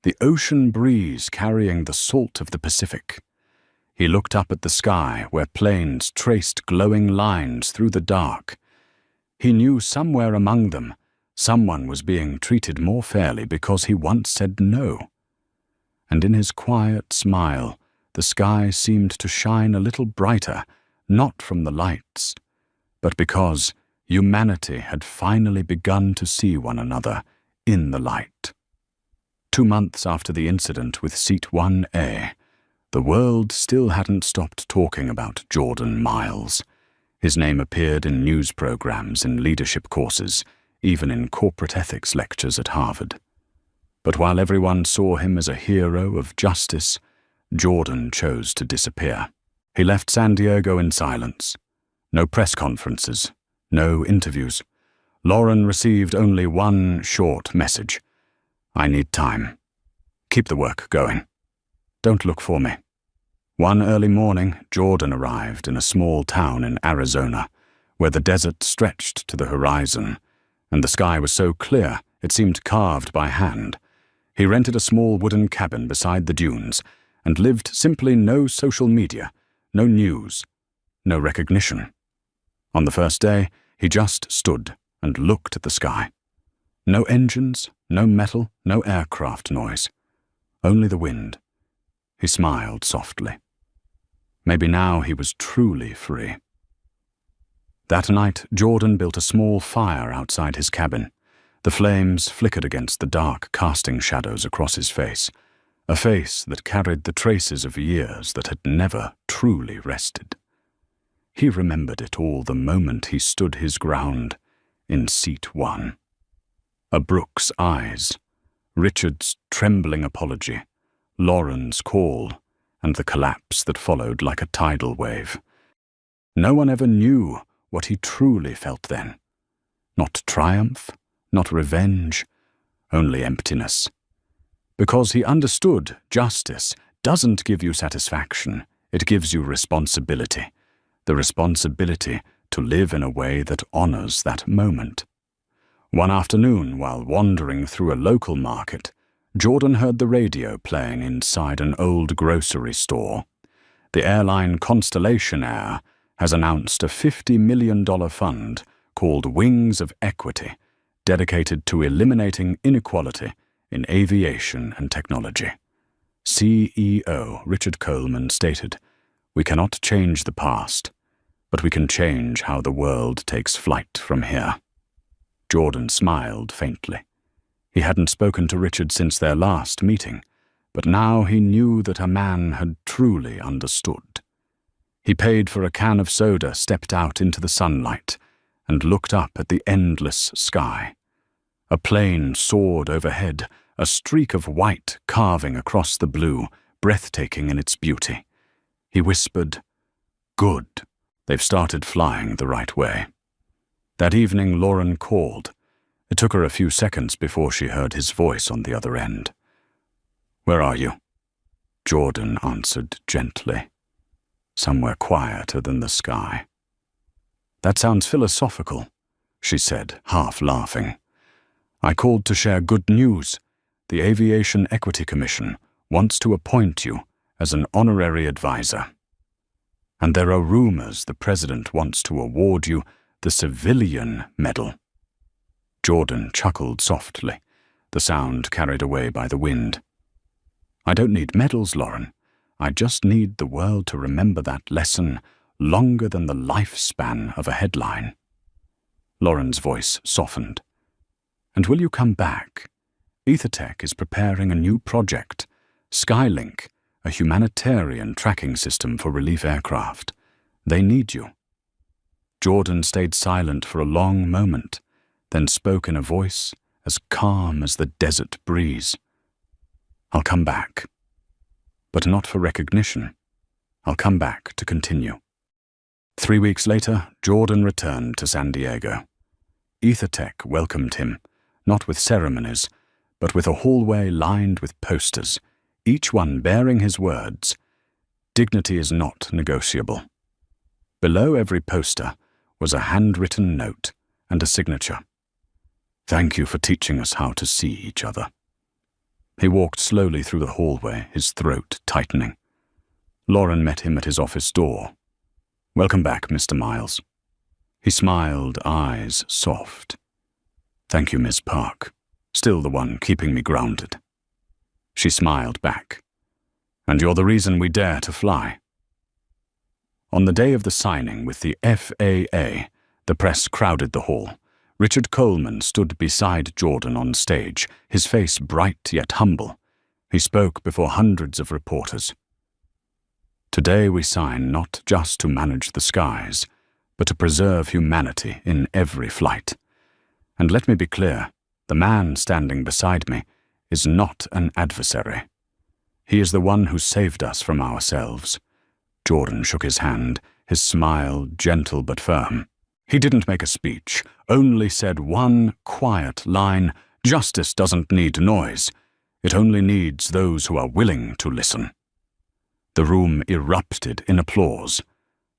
A: the ocean breeze carrying the salt of the Pacific. He looked up at the sky where planes traced glowing lines through the dark. He knew somewhere among them, someone was being treated more fairly because he once said no. And in his quiet smile, the sky seemed to shine a little brighter, not from the lights, but because humanity had finally begun to see one another in the light. 2 months after the incident with Seat 1A, the world still hadn't stopped talking about Jordan Miles. His name appeared in news programs and leadership courses, even in corporate ethics lectures at Harvard. But while everyone saw him as a hero of justice, Jordan chose to disappear. He left San Diego in silence. No press conferences, no interviews. Lauren received only one short message. I need time. Keep the work going. Don't look for me. One early morning, Jordan arrived in a small town in Arizona, where the desert stretched to the horizon, and the sky was so clear it seemed carved by hand. He rented a small wooden cabin beside the dunes and lived simply no social media, no news, no recognition. On the first day, he just stood and looked at the sky. No engines, no metal, no aircraft noise. Only the wind. He smiled softly. Maybe now he was truly free. That night, Jordan built a small fire outside his cabin. The flames flickered against the dark, casting shadows across his face, a face that carried the traces of years that had never truly rested. He remembered it all the moment he stood his ground in Seat 1. A Brooks' eyes, Richard's trembling apology, Lauren's call, and the collapse that followed like a tidal wave. No one ever knew what he truly felt then. Not triumph, not revenge, only emptiness. Because he understood justice doesn't give you satisfaction, it gives you responsibility. The responsibility to live in a way that honors that moment. One afternoon, while wandering through a local market, Jordan heard the radio playing inside an old grocery store. The airline Constellation Air has announced a $50 million fund called Wings of Equity, dedicated to eliminating inequality in aviation and technology. CEO Richard Coleman stated, "We cannot change the past, but we can change how the world takes flight from here." Jordan smiled faintly. He hadn't spoken to Richard since their last meeting, but now he knew that a man had truly understood. He paid for a can of soda, stepped out into the sunlight, and looked up at the endless sky. A plane soared overhead, a streak of white carving across the blue, breathtaking in its beauty. He whispered, "Good, they've started flying the right way." That evening, Lauren called. It took her a few seconds before she heard his voice on the other end. "Where are you?" Jordan answered gently. "Somewhere quieter than the sky." "That sounds philosophical," she said, half laughing. "I called to share good news. The Aviation Equity Commission wants to appoint you as an honorary advisor. And there are rumors the president wants to award you the Civilian Medal." Jordan chuckled softly, the sound carried away by the wind. "I don't need medals, Lauren. I just need the world to remember that lesson longer than the lifespan of a headline." Lauren's voice softened. "And will you come back? EtherTech is preparing a new project, Skylink, a humanitarian tracking system for relief aircraft. They need you." Jordan stayed silent for a long moment, then spoke in a voice as calm as the desert breeze. "I'll come back. But not for recognition. I'll come back to continue." 3 weeks later, Jordan returned to San Diego. EtherTech welcomed him, not with ceremonies, but with a hallway lined with posters, each one bearing his words, "Dignity is not negotiable." Below every poster was a handwritten note and a signature. "Thank you for teaching us how to see each other." He walked slowly through the hallway, his throat tightening. Lauren met him at his office door. "Welcome back, Mr. Miles." He smiled, eyes soft. "Thank you, Ms. Park. Still the one keeping me grounded." She smiled back. "And you're the reason we dare to fly." On the day of the signing with the FAA, the press crowded the hall. Richard Coleman stood beside Jordan on stage, his face bright yet humble. He spoke before hundreds of reporters. "Today we sign not just to manage the skies, but to preserve humanity in every flight. And let me be clear, the man standing beside me is not an adversary. He is the one who saved us from ourselves." Jordan shook his hand, his smile gentle but firm. He didn't make a speech, only said one quiet line: "Justice doesn't need noise. It only needs those who are willing to listen." The room erupted in applause.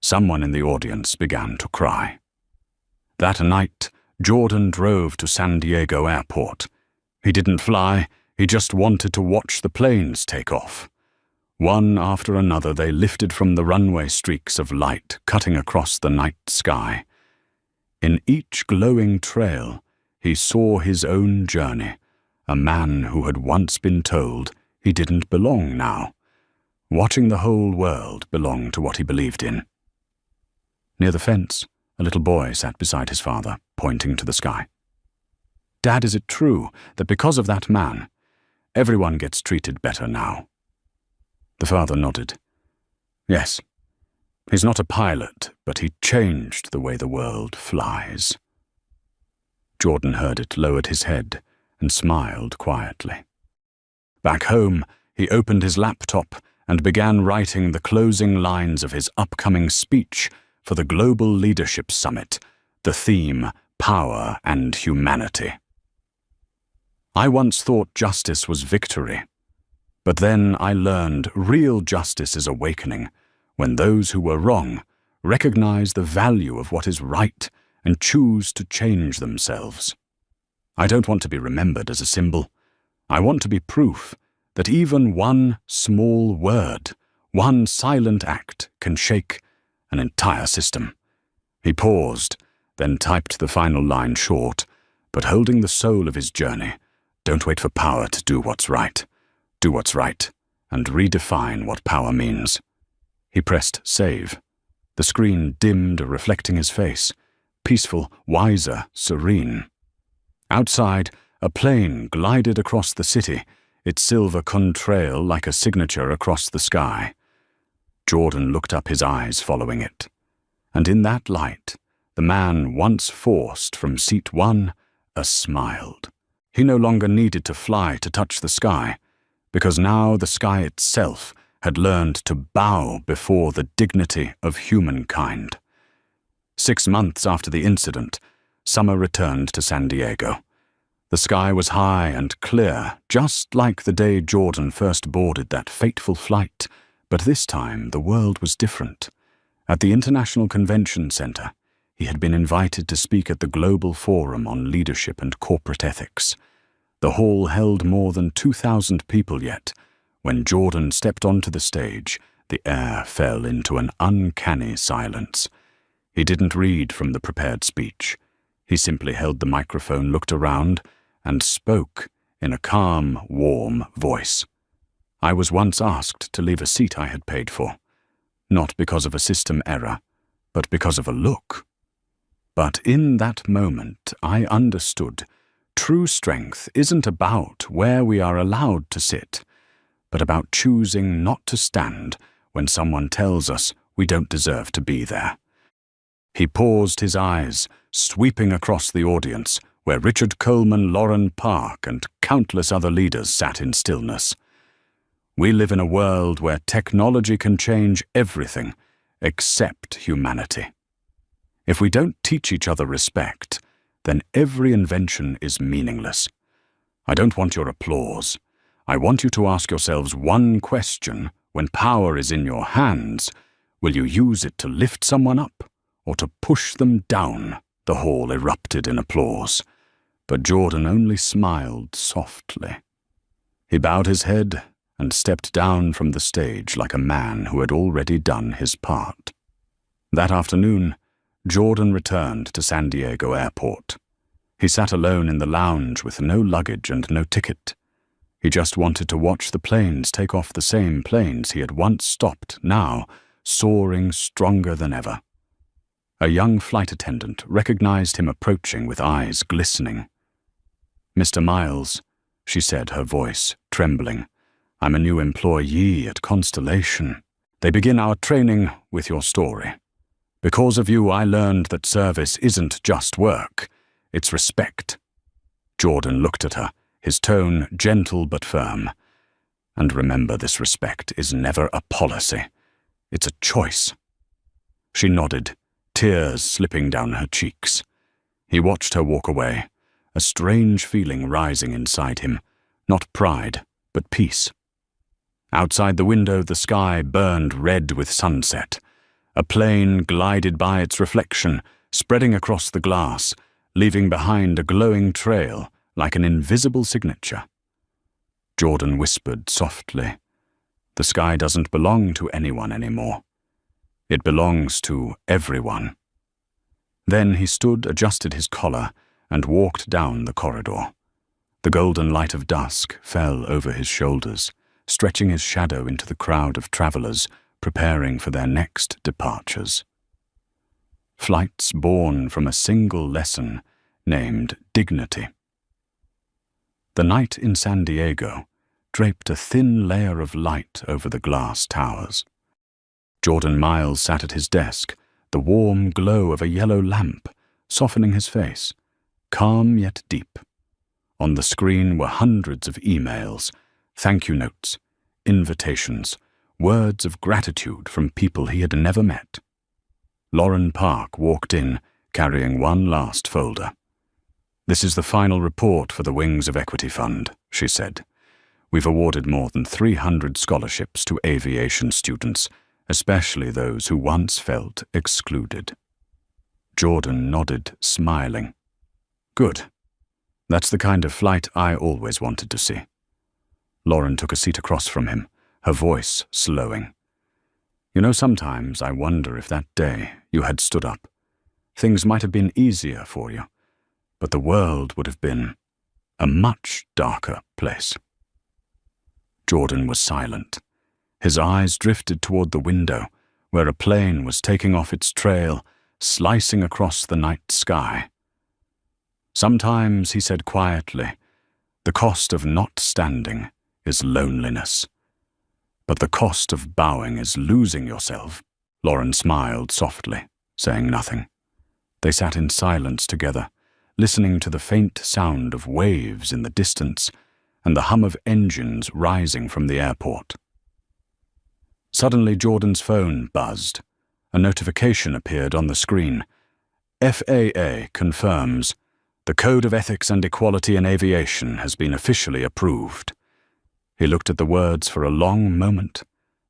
A: Someone in the audience began to cry. That night, Jordan drove to San Diego Airport. He didn't fly, he just wanted to watch the planes take off. One after another they lifted from the runway, streaks of light cutting across the night sky. In each glowing trail, he saw his own journey, a man who had once been told he didn't belong now, watching the whole world belong to what he believed in. Near the fence, a little boy sat beside his father, pointing to the sky. "Dad, is it true that because of that man, everyone gets treated better now?" The father nodded. "Yes. He's not a pilot, but he changed the way the world flies." Jordan heard it, lowered his head, and smiled quietly. Back home, he opened his laptop and began writing the closing lines of his upcoming speech for the Global Leadership Summit, the theme, Power and Humanity. "I once thought justice was victory, but then I learned real justice is awakening, when those who were wrong recognize the value of what is right and choose to change themselves. I don't want to be remembered as a symbol. I want to be proof that even one small word, one silent act can shake an entire system." He paused, then typed the final line short, but holding the soul of his journey. Don't wait for power to do what's right. Do what's right, and redefine what power means. He pressed save. The screen dimmed, reflecting his face, peaceful, wiser, serene. Outside, a plane glided across the city, its silver contrail like a signature across the sky. Jordan looked up, his eyes following it. And in that light, the man once forced from seat one smiled. He no longer needed to fly to touch the sky, because now the sky itself had learned to bow before the dignity of humankind. 6 months after the incident, summer returned to San Diego. The sky was high and clear, just like the day Jordan first boarded that fateful flight, but this time the world was different. At the International Convention Center, he had been invited to speak at the Global Forum on Leadership and Corporate Ethics. The hall held more than 2,000 people yet. When Jordan stepped onto the stage, the air fell into an uncanny silence. He didn't read from the prepared speech. He simply held the microphone, looked around, and spoke in a calm, warm voice. "I was once asked to leave a seat I had paid for, not because of a system error, but because of a look. But in that moment, I understood true strength isn't about where we are allowed to sit, but about choosing not to stand when someone tells us we don't deserve to be there." He paused, his eyes sweeping across the audience, where Richard Coleman, Lauren Park, and countless other leaders sat in stillness. We live in a world where technology can change everything except humanity. If we don't teach each other respect, then every invention is meaningless. I don't want your applause. I want you to ask yourselves one question: when power is in your hands, will you use it to lift someone up or to push them down? The hall erupted in applause, but Jordan only smiled softly. He bowed his head and stepped down from the stage like a man who had already done his part. That afternoon, Jordan returned to San Diego Airport. He sat alone in the lounge with no luggage and no ticket. He just wanted to watch the planes take off, the same planes he had once stopped, now soaring stronger than ever. A young flight attendant recognized him approaching with eyes glistening. "Mr. Miles," she said, her voice trembling, "I'm a new employee at Constellation. They begin our training with your story. Because of you, I learned that service isn't just work, it's respect." Jordan looked at her, his tone gentle but firm. "And remember, this respect is never a policy. It's a choice." She nodded, tears slipping down her cheeks. He watched her walk away, a strange feeling rising inside him, not pride, but peace. Outside the window, the sky burned red with sunset. A plane glided by its reflection, spreading across the glass, leaving behind a glowing trail like an invisible signature. Jordan whispered softly, "The sky doesn't belong to anyone anymore. It belongs to everyone." Then he stood, adjusted his collar, and walked down the corridor. The golden light of dusk fell over his shoulders, stretching his shadow into the crowd of travelers preparing for their next departures. Flights born from a single lesson named dignity. The night in San Diego draped a thin layer of light over the glass towers. Jordan Miles sat at his desk, the warm glow of a yellow lamp softening his face, calm yet deep. On the screen were hundreds of emails, thank you notes, invitations, words of gratitude from people he had never met. Lauren Park walked in, carrying one last folder. "This is the final report for the Wings of Equity Fund," she said. "We've awarded more than 300 scholarships to aviation students, especially those who once felt excluded." Jordan nodded, smiling. "Good. That's the kind of flight I always wanted to see." Lauren took a seat across from him, her voice slowing. "You know, sometimes I wonder if that day you had stood up, things might have been easier for you, but the world would have been a much darker place." Jordan was silent. His eyes drifted toward the window, where a plane was taking off its trail, slicing across the night sky. "Sometimes," he said quietly, "the cost of not standing is loneliness. But the cost of bowing is losing yourself." Lauren smiled softly, saying nothing. They sat in silence together, listening to the faint sound of waves in the distance and the hum of engines rising from the airport. Suddenly, Jordan's phone buzzed. A notification appeared on the screen. "FAA confirms the Code of Ethics and Equality in Aviation has been officially approved." He looked at the words for a long moment,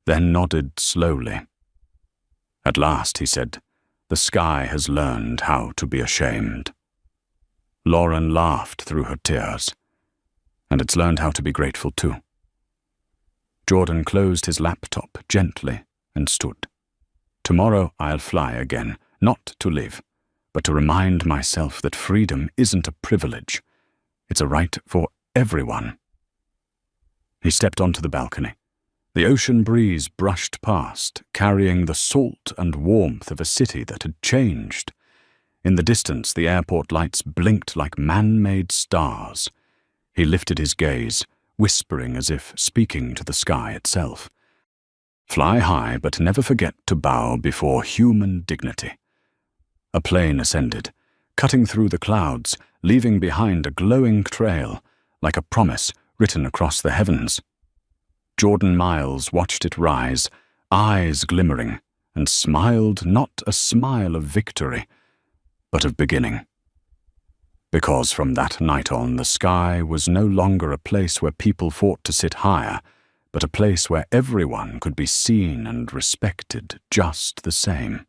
A: then nodded slowly. "At last," he said, "the sky has learned how to be ashamed." Lauren laughed through her tears. "And it's learned how to be grateful too." Jordan closed his laptop gently and stood. "Tomorrow I'll fly again, not to live, but to remind myself that freedom isn't a privilege. It's a right for everyone." He stepped onto the balcony. The ocean breeze brushed past, carrying the salt and warmth of a city that had changed. In the distance, the airport lights blinked like man-made stars. He lifted his gaze, whispering as if speaking to the sky itself. "Fly high, but never forget to bow before human dignity." A plane ascended, cutting through the clouds, leaving behind a glowing trail, like a promise written across the heavens. Jordan Miles watched it rise, eyes glimmering, and smiled not a smile of victory, but of beginning. Because from that night on, the sky was no longer a place where people fought to sit higher, but a place where everyone could be seen and respected just the same.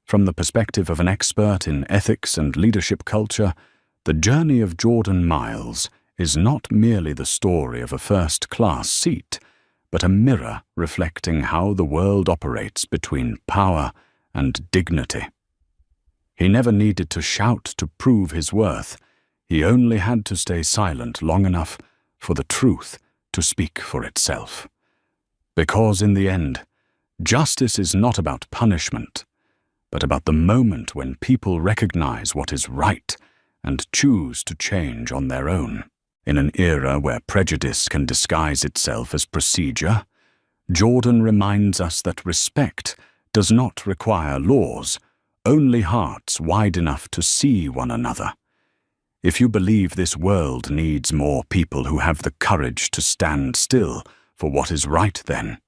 A: From the perspective of an expert in ethics and leadership culture, the journey of Jordan Miles is not merely the story of a first-class seat, but a mirror reflecting how the world operates between power and dignity. He never needed to shout to prove his worth. He only had to stay silent long enough for the truth to speak for itself. Because in the end, justice is not about punishment, but about the moment when people recognize what is right and choose to change on their own. In an era where prejudice can disguise itself as procedure, Jordan reminds us that respect does not require laws, only hearts wide enough to see one another. If you believe this world needs more people who have the courage to stand still for what is right, then,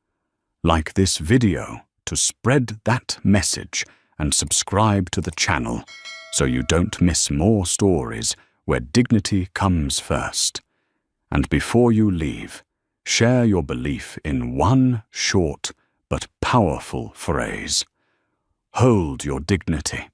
A: like this video, to spread that message and subscribe to the channel so you don't miss more stories where dignity comes first. And before you leave, share your belief in one short but powerful phrase. Hold your dignity.